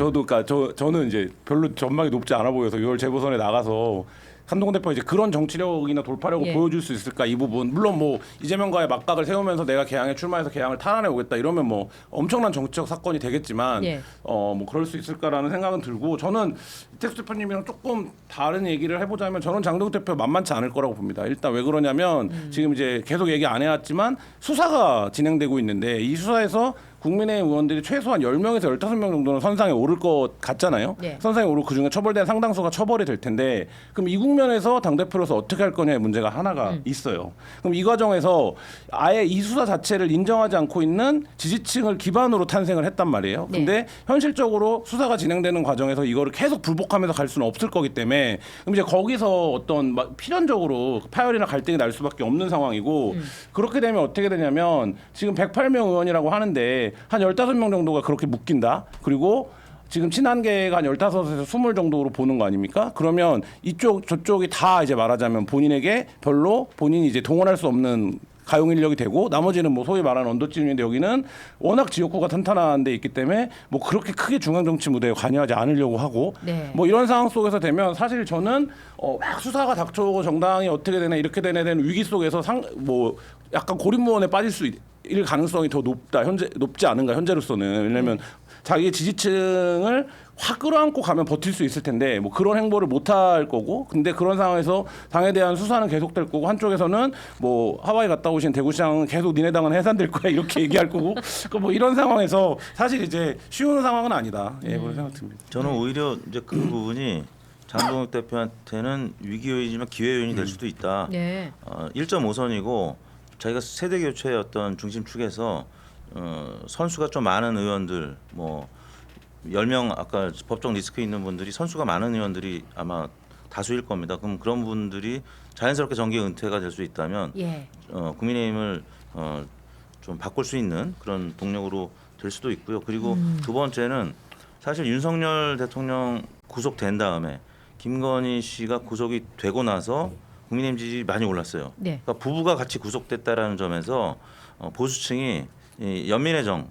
저는 이제 별로 전망이 높지 않아 보여서 6월 재보선에 나가서 한동훈 대표 이제 그런 정치력이나 돌파력을 예. 보여줄 수 있을까 이 부분 물론 뭐 이재명과의 막각을 세우면서 내가 개항에 출마해서 개항을 탈환해 오겠다 이러면 뭐 엄청난 정치적 사건이 되겠지만 예. 뭐 그럴 수 있을까라는 생각은 들고 저는 이택수 대표님이랑 조금 다른 얘기를 해보자면 저는 장동혁 대표 만만치 않을 거라고 봅니다. 일단 왜 그러냐면 지금 이제 계속 얘기 안 해왔지만 수사가 진행되고 있는데 이 수사에서 국민의힘 의원들이 최소한 10명에서 15명 정도는 선상에 오를 것 같잖아요. 네. 선상에 오르고 그중에 처벌된 상당수가 처벌이 될 텐데 그럼 이 국면에서 당대표로서 어떻게 할 거냐의 문제가 하나가 있어요. 그럼 이 과정에서 아예 이 수사 자체를 인정하지 않고 있는 지지층을 기반으로 탄생을 했단 말이에요. 네. 근데 현실적으로 수사가 진행되는 과정에서 이거를 계속 불복하면서 갈 수는 없을 거기 때문에 그럼 이제 거기서 어떤 필연적으로 파열이나 갈등이 날 수밖에 없는 상황이고 그렇게 되면 어떻게 되냐면 지금 108명 의원이라고 하는데 한 15명 정도가 그렇게 묶인다. 그리고 지금 친한계가 한 15에서 20 정도로 보는 거 아닙니까? 그러면 이쪽 저쪽이 다 이제 말하자면 본인에게 별로 본인이 이제 동원할 수 없는 가용 인력이 되고 나머지는 뭐 소위 말하는 언더쯤인데 여기는 워낙 지역구가 탄탄한 데 있기 때문에 뭐 그렇게 크게 중앙 정치 무대에 관여하지 않으려고 하고 네. 뭐 이런 상황 속에서 되면 사실 저는 막 수사가 닥쳐오고 정당이 어떻게 되나 이렇게 되는 위기 속에서 뭐 약간 고립무원에 빠질 수 일 가능성이 더 높지 않은가 현재로서는. 왜냐면 자기 지지층을 확 끌어안고 가면 버틸 수 있을 텐데 뭐 그런 행보를 못 할 거고, 근데 그런 상황에서 당에 대한 수사는 계속될 거고, 한쪽에서는 뭐 하와이 갔다 오신 대구시장은 계속 니네 당은 해산될 거야 이렇게 얘기할 거고 뭐 이런 상황에서 사실 이제 쉬운 상황은 아니다. 예, 그런 생각 듭니다. 저는 오히려 이제 그 부분이 장동혁 대표한테는 위기 요인이지만 기회 요인이 될 수도 있다. 네. 1.5선이고 자기가 세대 교체의 어떤 중심축에서 선수가 좀 많은 의원들 뭐 10명 아까 법적 리스크 있는 분들이 선수가 많은 의원들이 아마 다수일 겁니다. 그럼 그런 분들이 자연스럽게 정계 은퇴가 될 수 있다면 예. 국민의힘을 좀 바꿀 수 있는 그런 동력으로 될 수도 있고요. 그리고 두 번째는 사실 윤석열 대통령 구속된 다음에 김건희 씨가 구속이 되고 나서 국민의힘 지지율이 많이 올랐어요. 네. 그러니까 부부가 같이 구속됐다라는 점에서 보수층이 이 연민의 정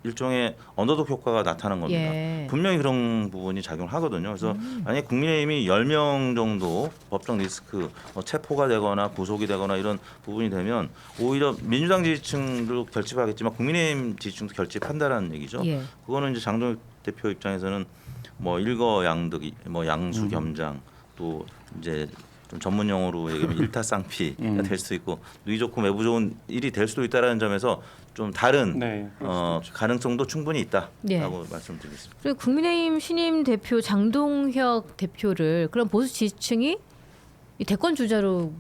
일종의 언더독 효과가 나타난 겁니다. 예. 분명히 그런 부분이 작용을 하거든요. 그래서 만약 국민의힘이 10명 정도 법적 리스크 체포가 되거나 구속이 되거나 이런 부분이 되면 오히려 민주당 지지층도 결집하겠지만 국민의힘 지지층도 결집한다라는 얘기죠. 예. 그거는 이제 장동혁 대표 입장에서는 뭐 일거양득, 뭐 양수겸장 또 이제 좀 전문 용어로 얘기하면 일타쌍피가 될 수도 있고 누이 좋고 매부 좋은 일이 될 수도 있다라는 점에서 좀 다른 네, 가능성도 충분히 있다라고 네. 말씀드리겠습니다. 그리고 국민의힘 신임 대표 장동혁 대표를 그런 보수 지지층이 이 대권 주자로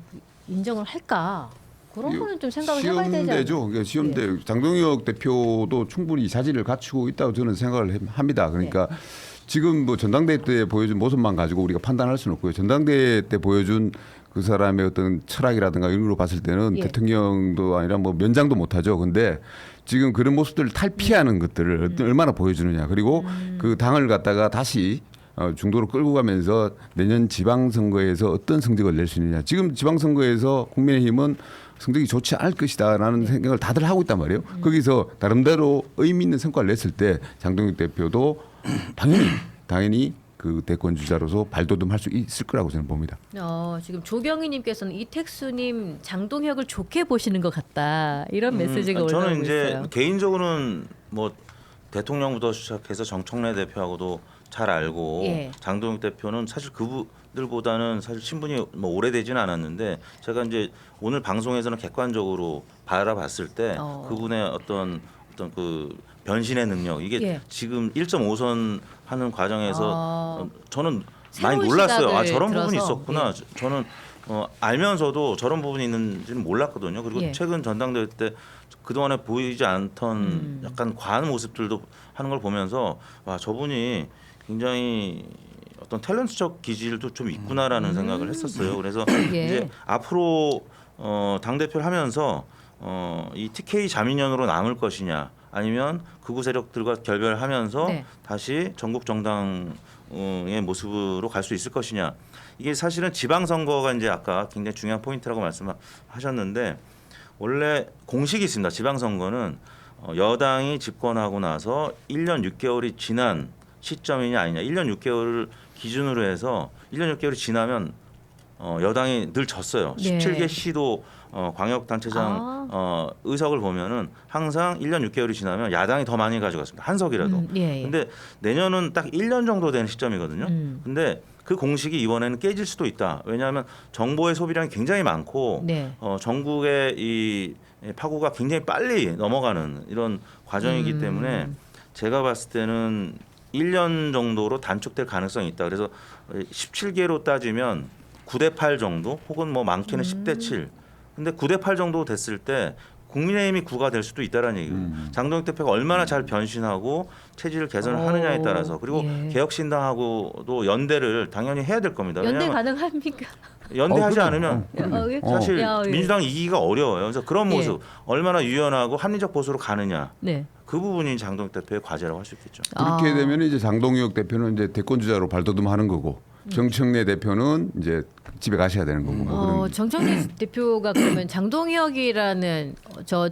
인정을 할까? 그런 거는 좀 생각을 해봐야 되지 않나요? 시험대죠. 그러니까 시험대. 장동혁 대표도 충분히 자질을 갖추고 있다고 저는 생각을 합니다. 그러니까 지금 뭐 전당대회 때 보여준 모습만 가지고 우리가 판단할 수는 없고요. 전당대회 때 보여준 그 사람의 어떤 철학이라든가 이런 걸로 봤을 때는 예. 대통령도 아니라 뭐 면장도 못하죠. 근데 지금 그런 모습들을 탈피하는 것들을 얼마나 보여주느냐. 그리고 그 당을 갖다가 다시 중도로 끌고 가면서 내년 지방선거에서 어떤 성적을 낼 수 있느냐. 지금 지방선거에서 국민의힘은 성적이 좋지 않을 것이다라는 생각을 다들 하고 있단 말이에요. 거기서 나름대로 의미 있는 성과를 냈을 때 장동혁 대표도 당연히 그 대권 주자로서 발돋움할 수 있을 거라고 저는 봅니다. 지금 조경희님께서는 이택수님 장동혁을 좋게 보시는 것 같다 이런 메시지가 올라오고 저는 이제 있어요. 개인적으로는 뭐 대통령부터 시작해서 정청래 대표하고도 잘 알고 예. 장동혁 대표는 사실 그분들보다는 사실 친분이 뭐 오래되지는 않았는데 제가 이제 오늘 방송에서는 객관적으로 바라봤을 때 그분의 어떤 그 변신의 능력 이게 예. 지금 1.5선 하는 과정에서 저는 많이 새로운 놀랐어요. 시각을 저런 부분이 들어서, 있었구나. 저는 알면서도 저런 부분이 있는지는 몰랐거든요. 그리고 예. 최근 전당대회 때 그동안에 보이지 않던 약간 과한 모습들도 하는 걸 보면서 와 저분이 굉장히 어떤 탤런트적 기질도 좀 있구나라는 생각을 했었어요. 그래서 예. 이제 앞으로 당 대표를 하면서 이 TK 자민련으로 남을 것이냐 아니면 극우 세력들과 결별하면서 네. 다시 전국 정당의 모습으로 갈 수 있을 것이냐. 이게 사실은 지방선거가 이제 아까 굉장히 중요한 포인트라고 말씀하셨는데 원래 공식이 있습니다. 지방선거는 여당이 집권하고 나서 1년 6개월이 지난 시점이냐 아니냐. 1년 6개월을 기준으로 해서 1년 6개월이 지나면 여당이 늘 졌어요. 네. 17개 시도 광역단체장 의석을 보면은 항상 1년 6개월이 지나면 야당이 더 많이 가져갔습니다. 한 석이라도. 예. 근데 내년은 딱 1년 정도 되는 시점이거든요. 근데 그 공식이 이번에는 깨질 수도 있다. 왜냐하면 정보의 소비량이 굉장히 많고 네. 전국의 이 파고가 굉장히 빨리 넘어가는 이런 과정이기 때문에 제가 봤을 때는 1년 정도로 단축될 가능성이 있다. 그래서 17개로 따지면 9대8 정도 혹은 뭐 많게는 10대7. 근데 9대8 정도 됐을 때 국민의힘이 9가 될 수도 있다라는 얘기예요. 장동혁 대표가 얼마나 잘 변신하고 체질을 개선을 하느냐에 따라서 그리고 예. 개혁신당하고도 연대를 당연히 해야 될 겁니다. 연대 왜냐하면 가능합니까? 연대하지 그럼요. 않으면 예. 사실 야, 예. 민주당 이기기가 어려워요. 그래서 그런 예. 모습 얼마나 유연하고 합리적 보수로 가느냐 네. 그 부분이 장동혁 대표의 과제라고 할 수 있겠죠. 그렇게 되면 이제 장동혁 대표는 이제 대권 주자로 발돋움하는 거고 정청래 대표는 이제 집에 가셔야 되는 거고. 뭐 그런 정청래 대표가 그러면 장동혁이라는 저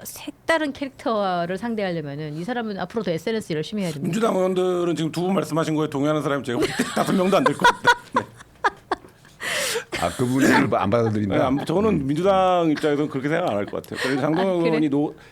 색다른 캐릭터를 상대하려면은 이 사람은 앞으로도 SNS 열심히 해야 됩니다. 민주당 의원들은 지금 두 분 말씀하신 거에 동의하는 사람이 제가 볼 때 5명도 안 될 것 같아요. 네. 아 그분을 안 받아들인다. 네, 저는 민주당 입장에서는 그렇게 생각 안 할 것 같아요. 그래서 장동혁 그래? 의원이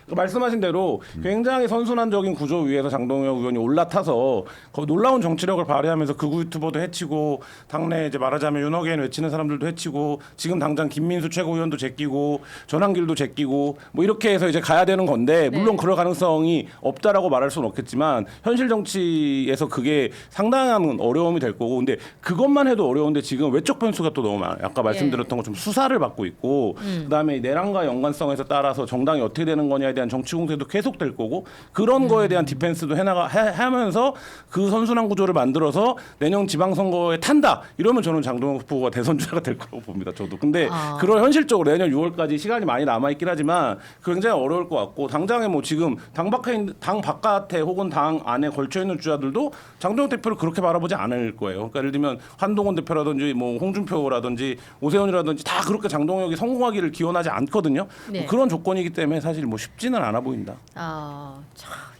말씀하신 대로 굉장히 선순환적인 구조 위에서 장동혁 의원이 올라타서 놀라운 정치력을 발휘하면서 극우 유튜버도 해치고 당내 이제 말하자면 윤호개인 외치는 사람들도 해치고 지금 당장 김민수 최고위원도 제끼고 전환길도 제끼고 뭐 이렇게 해서 이제 가야 되는 건데 물론 그럴 가능성이 없다라고 말할 수는 없겠지만 현실 정치에서 그게 상당한 어려움이 될 거고 근데 그것만 해도 어려운데 지금 외적 변수가 또 너무 많아요. 아까 말씀드렸던 것처럼 수사를 받고 있고 그다음에 내란과 연관성에서 따라서 정당이 어떻게 되는 거냐에 대한 정치 공세도 계속될 거고 그런 거에 대한 디펜스도 하면서 그 선순환 구조를 만들어서 내년 지방선거에 탄다 이러면 저는 장동혁 후보가 대선주자가 될 거라고 봅니다. 저도. 근데 그걸 현실적으로 내년 6월까지 시간이 많이 남아 있긴 하지만 굉장히 어려울 것 같고 당장에 뭐 지금 당 바깥에 혹은 당 안에 걸쳐 있는 주자들도 장동혁 대표를 그렇게 바라보지 않을 거예요. 그러니까 예를 들면 한동훈 대표라든지 뭐 홍준표라든지 오세훈이라든지 다 그렇게 장동혁이 성공하기를 기원하지 않거든요. 네. 뭐 그런 조건이기 때문에 사실 뭐 쉽지는 않아 보인다. 참,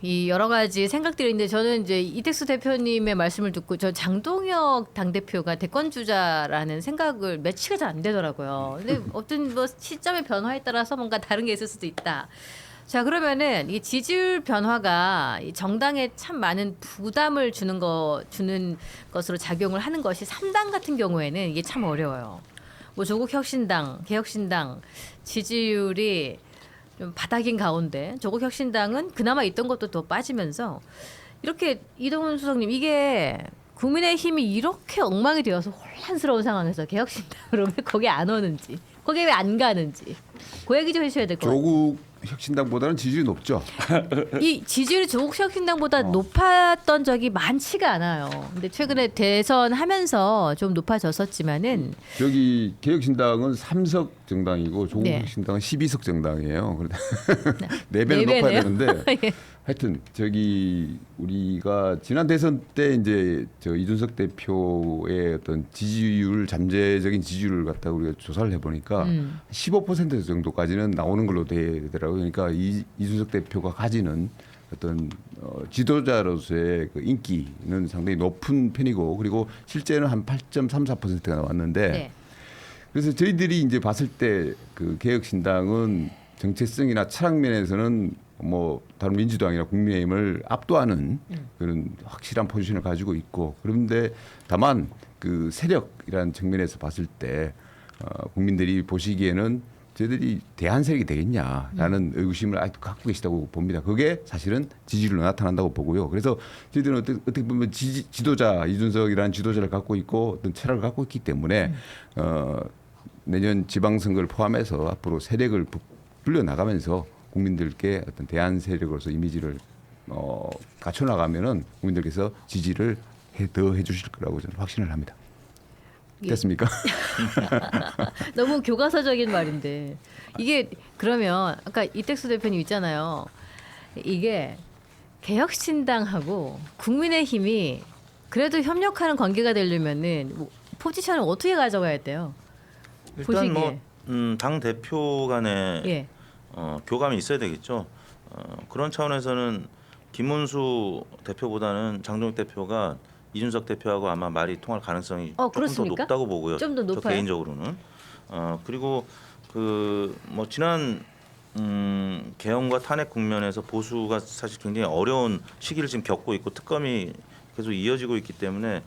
이 여러 가지 생각들이 있는데 저는 이제 이택수 대표님의 말씀을 듣고 저 장동혁 당대표가 대권 주자라는 생각을 매치가 잘 안 되더라고요. 근데 어떤 뭐 시점의 변화에 따라서 뭔가 다른 게 있을 수도 있다. 자 그러면은 이 지지율 변화가 이 정당에 참 많은 부담을 주는 것으로 작용을 하는 것이 3당 같은 경우에는 이게 참 어려워요. 뭐 조국 혁신당, 개혁신당 지지율이 좀 바닥인 가운데 조국 혁신당은 그나마 있던 것도 더 빠지면서 이렇게 이동훈 수석님 이게 국민의힘이 이렇게 엉망이 되어서 혼란스러운 상황에서 개혁신당으로 왜 거기 안 오는지 거기 왜 안 가는지 그 얘기 좀 해주셔야 될 것 같아요. 조국 혁신당보다는 지지율이 높죠. 이 지지율이 조국 혁신당보다 높았던 적이 많지가 않아요. 근데 최근에 대선하면서 좀 높아졌었지만은 저기 개혁신당은 3석 정당이고 조국 네. 혁신당은 12석 정당이에요. 네 네 배는 높아야 배네요. 되는데 예. 하여튼 저기 우리가 지난 대선 때 이제 저 이준석 대표의 어떤 지지율 잠재적인 지지율을 갖다 우리가 조사를 해보니까 15% 정도까지는 나오는 걸로 되더라고요. 그러니까 이준석 대표가 가지는 어떤 지도자로서의 그 인기는 상당히 높은 편이고 그리고 실제는 한 8.34%가 나왔는데 네. 그래서 저희들이 이제 봤을 때 그 개혁신당은 정체성이나 철학 면에서는 뭐 다른 민주당이나 국민의힘을 압도하는 그런 확실한 포지션을 가지고 있고 그런데 다만 그 세력이라는 측면에서 봤을 때 국민들이 보시기에는 저희들이 대한 세력이 되겠냐라는 의구심을 아직도 갖고 계시다고 봅니다. 그게 사실은 지지율로 나타난다고 보고요. 그래서 저희들은 어떻게 보면 지도자 이준석이라는 지도자를 갖고 있고 어떤 철학을 갖고 있기 때문에 내년 지방선거를 포함해서 앞으로 세력을 불려 나가면서 국민들께 어떤 대안 세력으로서 이미지를 갖춰나가면은 국민들께서 지지를 더 해주실 거라고 저는 확신을 합니다. 예. 됐습니까? 너무 교과서적인 말인데 이게 그러면 아까 이택수 대표님 있잖아요. 이게 개혁신당하고 국민의힘이 그래도 협력하는 관계가 되려면은 뭐 포지션을 어떻게 가져가야 돼요? 일단 보시기에. 당 대표 간에 예. 교감이 있어야 되겠죠. 그런 차원에서는 김문수 대표보다는 장동혁 대표가 이준석 대표하고 아마 말이 통할 가능성이 조금 그렇습니까? 더 높다고 보고요. 좀 더 저 높아요? 개인적으로는 그리고 그 뭐 지난 개헌과 탄핵 국면에서 보수가 사실 굉장히 어려운 시기를 지금 겪고 있고 특검이 계속 이어지고 있기 때문에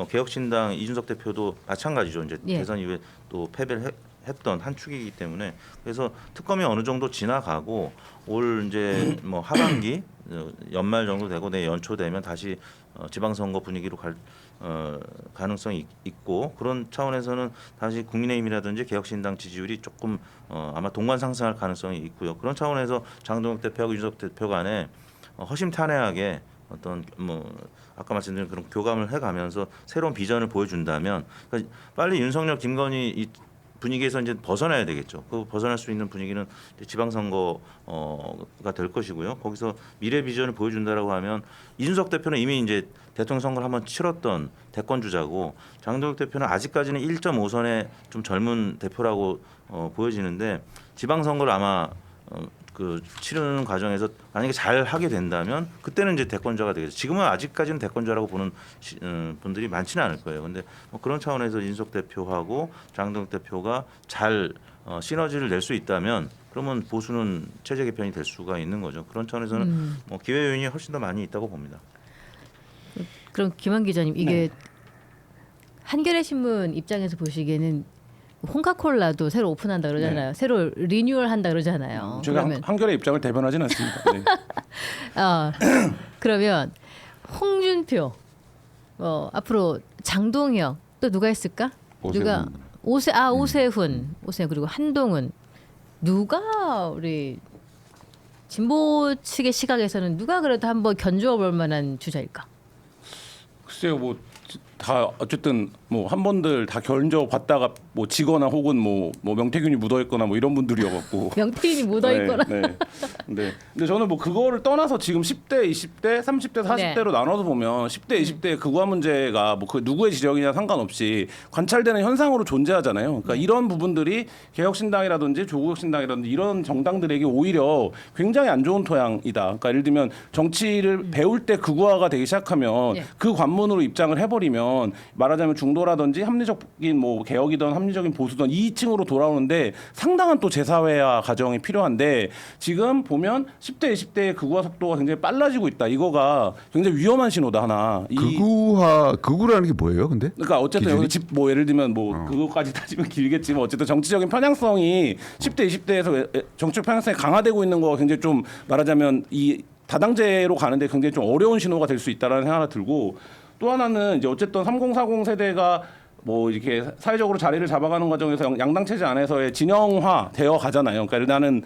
개혁신당 이준석 대표도 마찬가지죠. 이제 예. 대선 이후에 또 패배를 했던 한 축이기 때문에 그래서 특검이 어느 정도 지나가고 올 이제 뭐 하반기 연말 정도 되고 내 연초 되면 다시 지방선거 분위기로 갈 가능성이 있고 그런 차원에서는 다시 국민의힘이라든지 개혁신당 지지율이 조금 아마 동반 상승할 가능성이 있고요. 그런 차원에서 장동혁 대표하고 이준석 대표 간에 허심탄회하게 어떤 뭐 아까 말씀드린 그런 교감을 해가면서 새로운 비전을 보여준다면 그러니까 빨리 윤석열, 김건희 이 분위기에서 이제 벗어나야 되겠죠. 그 벗어날 수 있는 분위기는 이제 지방선거가 될 것이고요. 거기서 미래 비전을 보여준다라고 하면 이준석 대표는 이미 이제 대통령 선거를 한번 치렀던 대권 주자고 장동혁 대표는 아직까지는 1.5선의 좀 젊은 대표라고 보여지는데 지방선거를 아마 그 치르는 과정에서 만약에 잘 하게 된다면 그때는 이제 대권자가 되겠죠. 지금은 아직까지는 대권자라고 보는 분들이 많지는 않을 거예요. 근데 뭐 그런 차원에서 이준석 대표하고 장동혁 대표가 잘 시너지를 낼 수 있다면 그러면 보수는 체제 개편이 될 수가 있는 거죠. 그런 차원에서는 뭐 기회 요인이 훨씬 더 많이 있다고 봅니다. 그럼 김한 기자님 이게 네. 한겨레 신문 입장에서 보시기에는 홍카콜라도 새로 오픈한다 그러잖아요. 새로 리뉴얼한다 그러잖아요. 제가 그러면 한겨레 입장을 대변하진 않습니다. 네. 그러면 홍준표, 앞으로 장동혁 또 누가 있을까? 누가 오세훈 그리고 한동훈 누가 우리 진보 측의 시각에서는 누가 그래도 한번 견주어 볼 만한 주자일까? 글쎄요, 뭐 다 어쨌든 뭐 한 번들 다 견져 봤다가 뭐 지거나 혹은 뭐 명태균이 묻어 있거나 뭐 이런 분들이어갖고 명태균이 묻어 있거나. 네. 근데 저는 뭐 그거를 떠나서 지금 10대, 20대, 30대, 40대로 나눠서 보면 10대, 20대 극우화 문제가 뭐 그 누구의 지적이냐 상관없이 관찰되는 현상으로 존재하잖아요. 그러니까 이런 부분들이 개혁신당이라든지 조국혁신당이라든지 이런 정당들에게 오히려 굉장히 안 좋은 토양이다. 그러니까 예를 들면 정치를 배울 때 극우화가 되기 시작하면 그 관문으로 입장을 해버리면 말하자면 중도라든지 합리적인 뭐 개혁이든 합리적인 보수든 2층으로 돌아오는데 상당한 또 재사회화 과정이 필요한데 지금 보면 10대, 20대의 극우화 속도가 굉장히 빨라지고 있다. 이거가 굉장히 위험한 신호다 하나. 극우라는 게 뭐예요, 근데? 그러니까 어쨌든 기준이? 여기 뭐 예를 들면 뭐 그거까지 따지면 길겠지만 어쨌든 정치적인 편향성이 10대, 20대에서 정치적 편향성이 강화되고 있는 거가 굉장히 좀 말하자면 이 다당제로 가는데 굉장히 좀 어려운 신호가 될 수 있다라는 생각이 들고 또 하나는 이제 어쨌든 3040 세대가 뭐 이렇게 사회적으로 자리를 잡아가는 과정에서 양당 체제 안에서의 진영화 되어 가잖아요. 그러니까 나는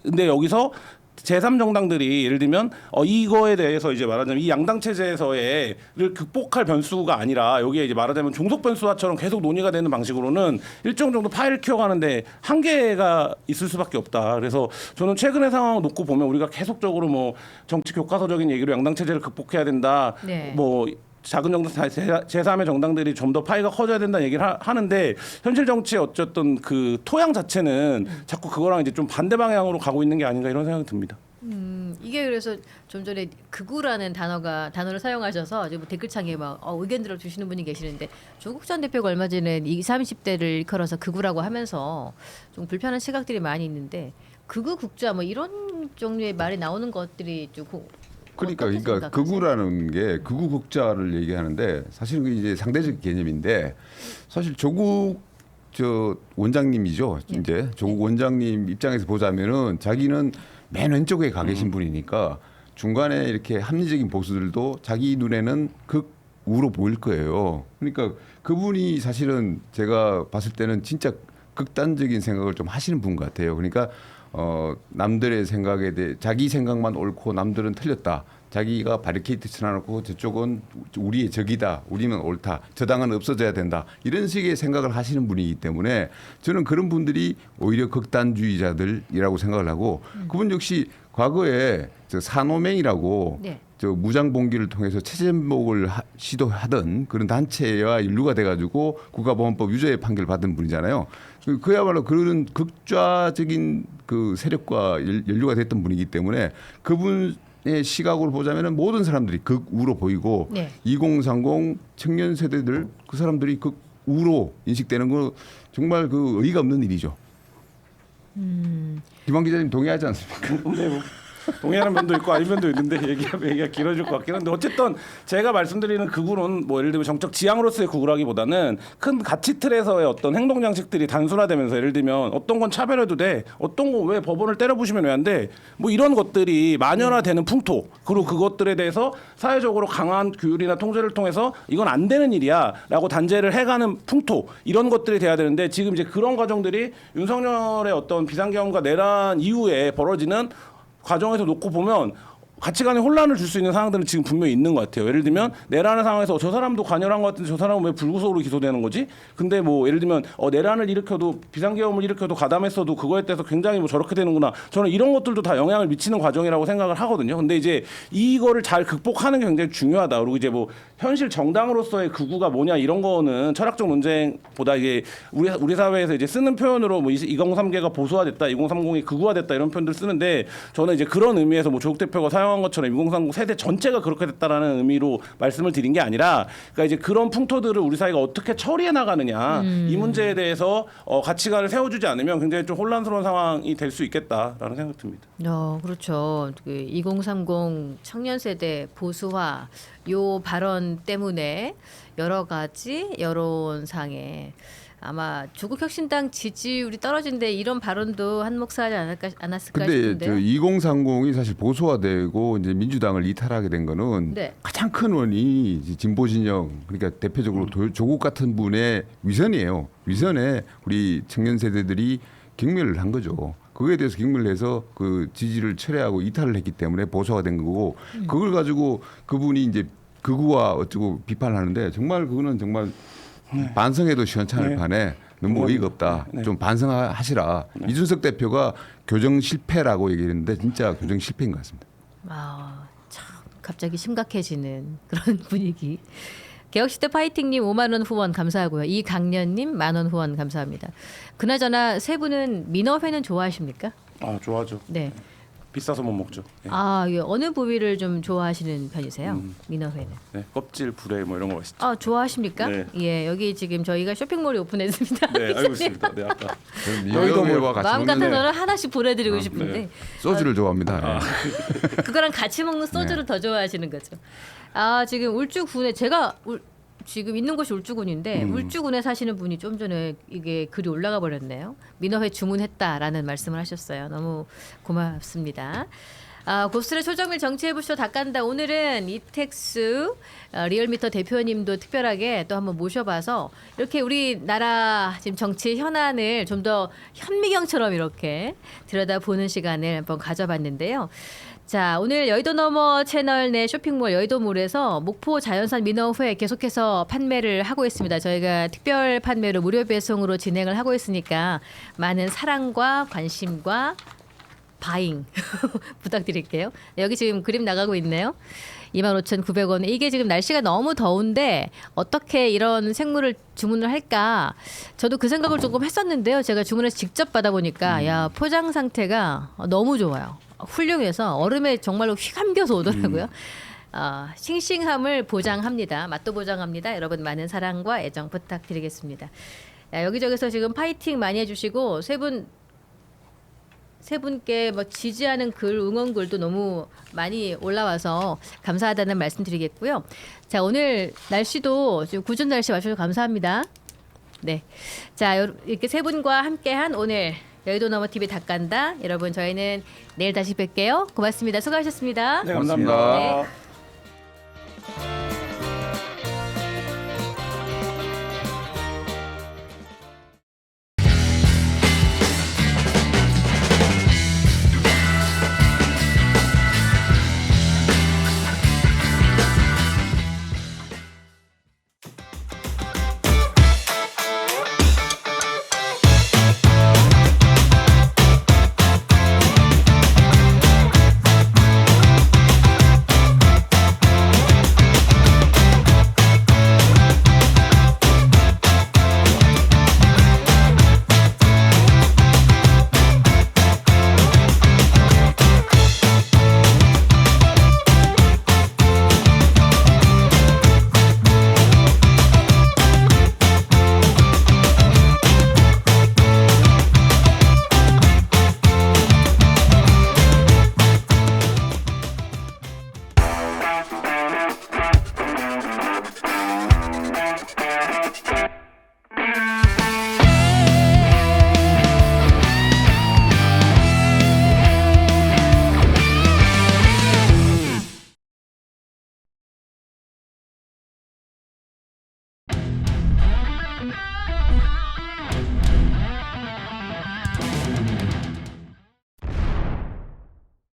근데 여기서 제3정당들이 예를 들면 이거에 대해서 이제 말하자면 이 양당 체제에서의를 극복할 변수가 아니라 여기에 이제 말하자면 종속 변수화처럼 계속 논의가 되는 방식으로는 일정 정도 파일을 키워가는데 한계가 있을 수밖에 없다. 그래서 저는 최근의 상황을 놓고 보면 우리가 계속적으로 뭐 정치 교과서적인 얘기로 양당 체제를 극복해야 된다. 네. 뭐 작은 정당 제3의 정당들이 좀 더 파이가 커져야 된다는 얘기를 하는데 현실 정치의 어쨌든 그 토양 자체는 자꾸 그거랑 이제 좀 반대 방향으로 가고 있는 게 아닌가 이런 생각이 듭니다. 이게 그래서 좀 전에 극우라는 단어를 사용하셔서 지금 댓글창에 막 의견들을 주시는 분이 계시는데 조국 전 대표가 얼마 전에 20, 30대를 일컬어서 극우라고 하면서 좀 불편한 시각들이 많이 있는데 극우 국자 뭐 이런 종류의 말이 나오는 것들이 좀 그러니까 극우라는 게 극우 국자를 얘기하는데 사실은 그게 이제 상대적 개념인데 사실 조국 원장님이죠. 이제 조국 원장님 입장에서 보자면은 자기는 맨 왼쪽에 가 계신 분이니까 중간에 이렇게 합리적인 보수들도 자기 눈에는 극우로 보일 거예요. 그러니까 그분이 사실은 제가 봤을 때는 진짜 극단적인 생각을 좀 하시는 분 같아요. 그러니까 남들의 생각에 대해 자기 생각만 옳고 남들은 틀렸다. 자기가 바리케이트 쳐놔놓고 저쪽은 우리의 적이다. 우리는 옳다. 저 당은 없어져야 된다. 이런 식의 생각을 하시는 분이기 때문에 저는 그런 분들이 오히려 극단주의자들이라고 생각을 하고 그분 역시 과거에 산호맹이라고 네. 무장봉기를 통해서 체제복을 시도하던 그런 단체와 연루가 돼가지고 국가보안법 유죄 판결을 받은 분이잖아요. 그야말로 그런 극좌적인 그 세력과 연루가 됐던 분이기 때문에 그분의 시각으로 보자면은 모든 사람들이 극우로 보이고 2030 청년 세대들 그 사람들이 극우로 인식되는 건 정말 그 의의가 없는 일이죠. 김한 기자님 동의하지 않습니까? 네, 뭐 동의하는 면도 있고 아닌 면도 있는데 얘기가 길어질 것 같긴 한데 어쨌든 제가 말씀드리는 극우는 뭐 예를 들면 정적 지향으로서의 극우라기보다는 큰 가치 틀에서의 어떤 행동 양식들이 단순화되면서 예를 들면 어떤 건 차별해도 돼, 어떤 거 왜 법원을 때려부시면 왜 안 돼, 뭐 이런 것들이 만연화되는 풍토 그리고 그것들에 대해서 사회적으로 강한 규율이나 통제를 통해서 이건 안 되는 일이야라고 단죄를 해가는 풍토 이런 것들이 돼야 되는데 지금 이제 그런 과정들이 윤석열의 어떤 비상경험과 내란 이후에 벌어지는 과정에서 놓고 보면 가치관에 혼란을 줄 수 있는 상황들은 지금 분명히 있는 것 같아요. 예를 들면 내란의 상황에서 저 사람도 관여한 것 같은데 저 사람은 왜 불구속으로 기소되는 거지? 근데 뭐 예를 들면 내란을 일으켜도 비상계엄을 일으켜도 가담했어도 그거에 대해서 굉장히 뭐 저렇게 되는구나. 저는 이런 것들도 다 영향을 미치는 과정이라고 생각을 하거든요. 근데 이제 이거를 잘 극복하는 게 굉장히 중요하다. 그리고 이제 뭐 현실 정당으로서의 극우가 뭐냐 이런 거는 철학적 논쟁보다 이게 우리 사회에서 이제 쓰는 표현으로 뭐 2030가 보수화됐다, 2030이 극우화됐다 이런 표현들 쓰는데 저는 이제 그런 의미에서 뭐 조국 대표가 사용한 것처럼 2030 세대 전체가 그렇게 됐다라는 의미로 말씀을 드린 게 아니라 그러니까 이제 그런 풍토들을 우리 사회가 어떻게 처리해 나가느냐 이 문제에 대해서 가치관을 세워주지 않으면 굉장히 좀 혼란스러운 상황이 될 수 있겠다라는 생각 듭니다. 그렇죠. 그 2030 청년 세대 보수화 요 발언 때문에 여러 가지 여론상에 아마 조국혁신당 지지율이 떨어진데 이런 발언도 한몫하지 않았을까 근데 싶은데요. 2030이 사실 보수화되고 이제 민주당을 이탈하게 된 거는 네. 가장 큰 원인이 이제 진보 진영 그러니까 대표적으로 조국 같은 분의 위선이에요. 위선에 우리 청년 세대들이 경멸을 한 거죠. 그거에 대해서 경멸을 해서 그 지지를 철회하고 이탈을 했기 때문에 보수화가 된 거고 그걸 가지고 그분이 이제 극우와 어쩌고 비판을 하는데 정말 그거는 정말 반성해도 시원찮을 판에 너무 어이가 없다. 좀 반성하시라. 이준석 대표가 교정 실패라고 얘기했는데 진짜 교정 실패인 것 같습니다. 참 갑자기 심각해지는 그런 분위기. 개혁시대 파이팅님 5만 원 후원 감사하고요. 이강년님 10,000원 후원 감사합니다. 그나저나 세 분은 민어회는 좋아하십니까? 좋아하죠. 네. 비싸서 못 먹죠. 네. 예. 어느 부위를 좀 좋아하시는 편이세요? 민어회는? 네, 껍질, 불에 뭐 이런 거 맛있죠. 좋아하십니까? 네. 예, 여기 지금 저희가 쇼핑몰이 오픈했습니다. 네, 알고 있습니다. 네, 아까 민어회와 같이 마음 먹는데 같아서는 하나씩 보내드리고 싶은데 네. 소주를 좋아합니다. 그거랑 같이 먹는 소주를 더 좋아하시는 거죠. 지금 울주군에 제가 지금 있는 곳이 울주군인데 울주군에 사시는 분이 좀 전에 이게 글이 올라가 버렸네요. 민어회 주문했다라는 말씀을 하셨어요. 너무 고맙습니다. 고스란히 조정밀 정치해보쇼 닦간다. 오늘은 이택수 리얼미터 대표님도 특별하게 또 한번 모셔봐서 이렇게 우리나라 지금 정치 현안을 좀 더 현미경처럼 이렇게 들여다보는 시간을 한번 가져봤는데요. 자, 오늘 여의도 너머 채널 내 쇼핑몰 여의도몰에서 목포 자연산 민어회 계속해서 판매를 하고 있습니다. 저희가 특별 판매로 무료 배송으로 진행을 하고 있으니까 많은 사랑과 관심과 바잉 부탁드릴게요. 여기 지금 그림 나가고 있네요. 25,900원. 이게 지금 날씨가 너무 더운데 어떻게 이런 생물을 주문을 할까? 저도 그 생각을 조금 했었는데요. 제가 주문해서 직접 받아보니까 포장 상태가 너무 좋아요. 훌륭해서 얼음에 정말로 휙 감겨서 오더라고요. 싱싱함을 보장합니다. 맛도 보장합니다. 여러분 많은 사랑과 애정 부탁드리겠습니다. 여기저기서 지금 파이팅 많이 해주시고 세 분께 뭐 지지하는 글, 응원글도 너무 많이 올라와서 감사하다는 말씀드리겠고요. 자, 오늘 날씨도 지금 궂은 날씨 와주셔서 감사합니다. 네, 자 이렇게 세 분과 함께한 오늘 여의도 너머 TV 닦간다. 여러분 저희는 내일 다시 뵐게요. 고맙습니다. 수고하셨습니다. 네, 감사합니다. 네.